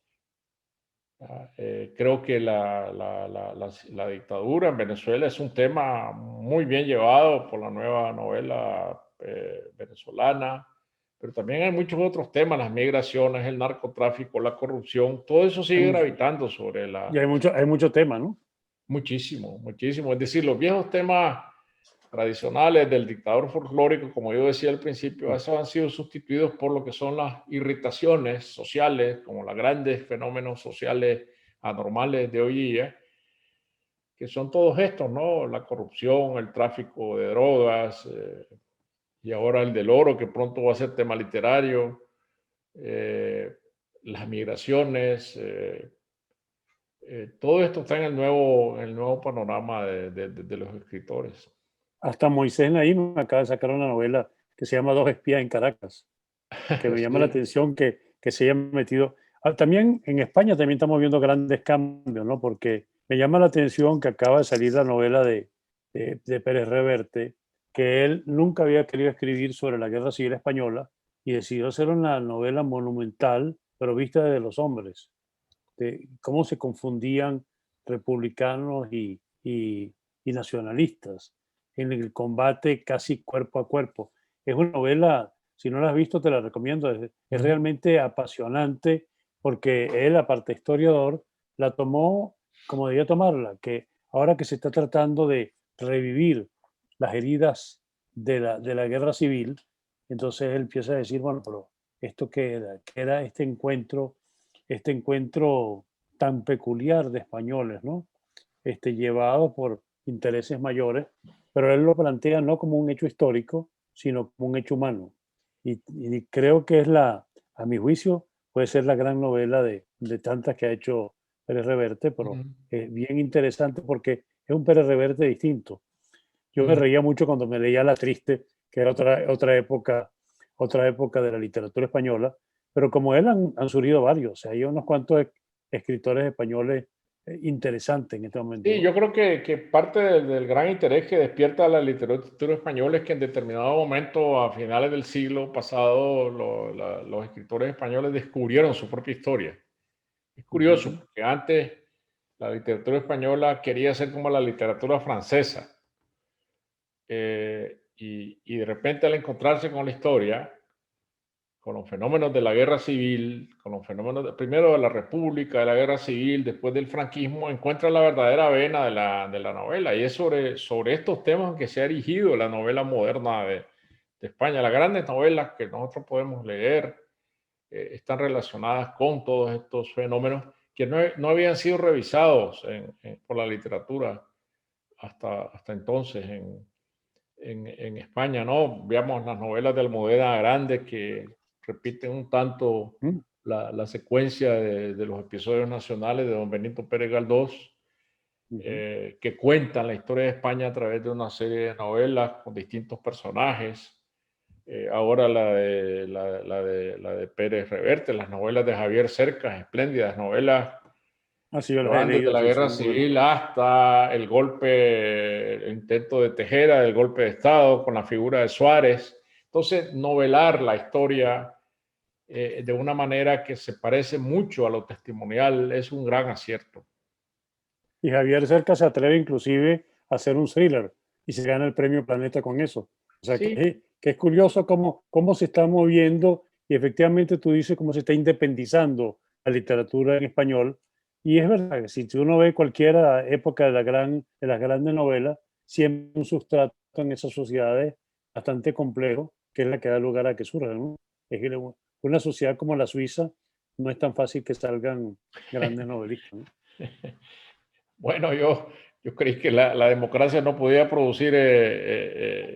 Creo que la dictadura en Venezuela es un tema muy bien llevado por la nueva novela venezolana, pero también hay muchos otros temas, las migraciones, el narcotráfico, la corrupción, todo eso sigue gravitando sobre Y hay mucho tema, ¿no? Muchísimo, muchísimo. Es decir, los viejos temas tradicionales del dictador folclórico, como yo decía al principio, esos han sido sustituidos por lo que son las irritaciones sociales, como los grandes fenómenos sociales anormales de hoy día, que son todos estos, ¿no? La corrupción, el tráfico de drogas, y ahora el del oro, que pronto va a ser tema literario, las migraciones, todo esto está en el nuevo panorama de los escritores. Hasta Moisés Naim acaba de sacar una novela que se llama Dos espías en Caracas, que me llama la Sí. atención que se haya metido. También en España también estamos viendo grandes cambios, ¿no? Porque me llama la atención que acaba de salir la novela de Pérez Reverte, que él nunca había querido escribir sobre la Guerra Civil Española y decidió hacer una novela monumental, pero vista desde los hombres, de cómo se confundían republicanos y nacionalistas en el combate casi cuerpo a cuerpo. Es una novela, si no la has visto, te la recomiendo. Es Ujú. realmente apasionante porque él, aparte historiador, la tomó como debía tomarla, que ahora que se está tratando de revivir las heridas de la guerra civil, entonces él empieza a decir, bueno, pero esto que era este encuentro tan peculiar de españoles, ¿no? Llevado por intereses mayores, pero él lo plantea no como un hecho histórico, sino como un hecho humano. Y creo que es a mi juicio, puede ser la gran novela de tantas que ha hecho Pérez Reverte, pero Ujú. es bien interesante porque es un Pérez Reverte distinto. Yo me Ujú. reía mucho cuando me leía La Triste, que era otra época de la literatura española, pero como él han surgido varios, o sea, hay unos cuantos escritores españoles interesantes en este momento, Sí, ¿no? yo creo que parte del gran interés que despierta la literatura española es que en determinado momento, a finales del siglo pasado, los escritores españoles descubrieron su propia historia. Es curioso, Ujú. porque antes la literatura española quería ser como la literatura francesa, y de repente al encontrarse con la historia, con los fenómenos de la guerra civil, con los fenómenos primero de la República, de la guerra civil, después del franquismo, encuentra la verdadera vena de la novela. Y es sobre estos temas que se ha erigido la novela moderna de España. Las grandes novelas que nosotros podemos leer están relacionadas con todos estos fenómenos que no habían sido revisados por la literatura hasta entonces en España, ¿no? Veamos las novelas de Almudena Grandes que repiten un tanto Mm, la secuencia de los episodios nacionales de don Benito Pérez Galdós, ujú. que cuentan la historia de España a través de una serie de novelas con distintos personajes. Ahora la de Pérez Reverte, las novelas de Javier Cercas, espléndidas novelas Ah, sí, yo que las he van desde leído, la sí, guerra son muy buenas. civil hasta el golpe, el intento de Tejera, el golpe de Estado con la figura de Suárez. Entonces, novelar la historia de una manera que se parece mucho a lo testimonial es un gran acierto. Y Javier Cerca se atreve inclusive a hacer un thriller y se gana el premio Planeta con eso. O sea, Sí, que es curioso cómo se está moviendo y efectivamente tú dices cómo se está independizando la literatura en español. Y es verdad que si uno ve cualquier época de las grandes novelas, siempre un sustrato en esas sociedades bastante complejo, que es la que da lugar a que surjan, ¿no? Es que una sociedad como la Suiza no es tan fácil que salgan grandes novelistas, ¿no? bueno, yo creí que la democracia no podía producir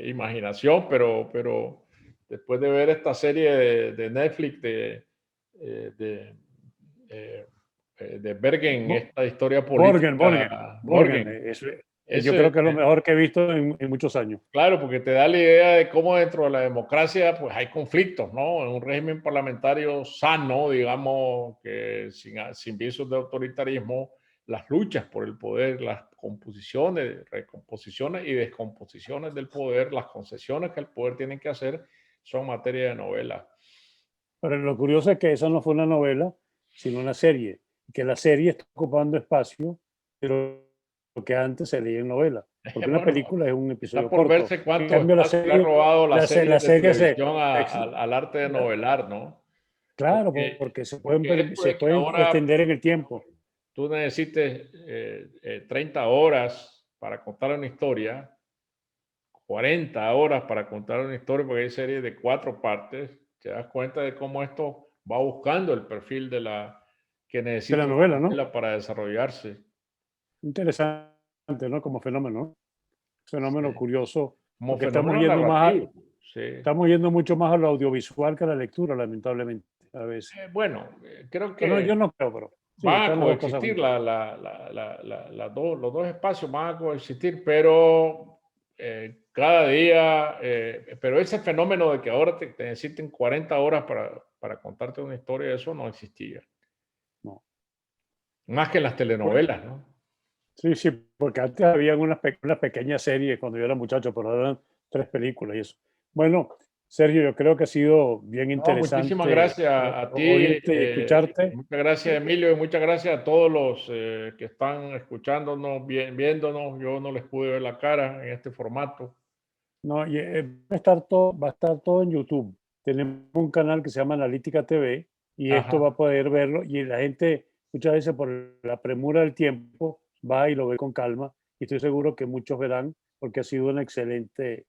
imaginación, pero después de ver esta serie de Netflix de, eh, de Bergen, esta historia política, Borgen, Borgen, yo eso creo que es lo mejor que he visto en muchos años. claro, porque te da la idea de cómo dentro de la democracia pues hay conflictos, ¿no? En un régimen parlamentario sano, digamos, que sin visos de autoritarismo, las luchas por el poder, las composiciones, recomposiciones y descomposiciones del poder, las concesiones que el poder tiene que hacer, son materia de novela. Pero lo curioso es que esa no fue una novela, sino una serie, que la serie está ocupando espacio, pero lo que antes se leía en novela, porque una Bueno, película es un está episodio por corto. verse En cuánto cambio, espacio le ha robado las la series de serie televisión ex- al arte de la- novelar, ¿no? claro, Porque, porque porque esto se de que pueden ahora extender en el tiempo. tú necesites 30 horas para contar una historia, 40 horas para contar una historia, porque hay series de 4 partes, te das cuenta de cómo esto va buscando el perfil que De la necesita novela, una ¿no? novela para desarrollarse. Interesante, ¿no? Como fenómeno, ¿no? Fenómeno Sí. curioso, Como porque fenómeno narrativo. Sí. estamos yendo mucho más a lo audiovisual que a la lectura, lamentablemente, a veces. Bueno, creo Bueno, que yo no creo, pero sí, van a están las dos cosas coexistir juntas. los dos espacios van a coexistir, pero cada día, pero ese fenómeno de que ahora te necesiten 40 horas para contarte una historia, eso no existía. No. Más que en las Bueno, telenovelas, ¿no? Sí, sí, porque antes había unas pequeñas series cuando yo era muchacho, pero ahora eran 3 películas y eso. Bueno, Sergio, yo creo que ha sido bien No, muchísimas interesante gracias a ti, oírte y escucharte. muchas gracias Emilio y muchas gracias a todos los que están escuchándonos, viéndonos. Yo no les pude ver la cara en este formato. No, y, va a estar todo en YouTube. Tenemos un canal que se llama Analítica TV y esto Ajá, va a poder verlo y la gente muchas veces por la premura del tiempo va y lo ve con calma y estoy seguro que muchos verán porque ha sido una excelente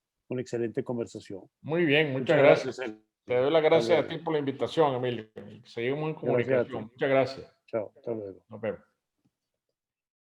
conversación. muy bien, muchas Muchas gracias. gracias, Sergio. Te doy las Hasta gracias a luego. ti por la invitación, Emilio. Seguimos en Gracias a ti. comunicación. Muchas gracias. Chao, hasta luego. Nos vemos.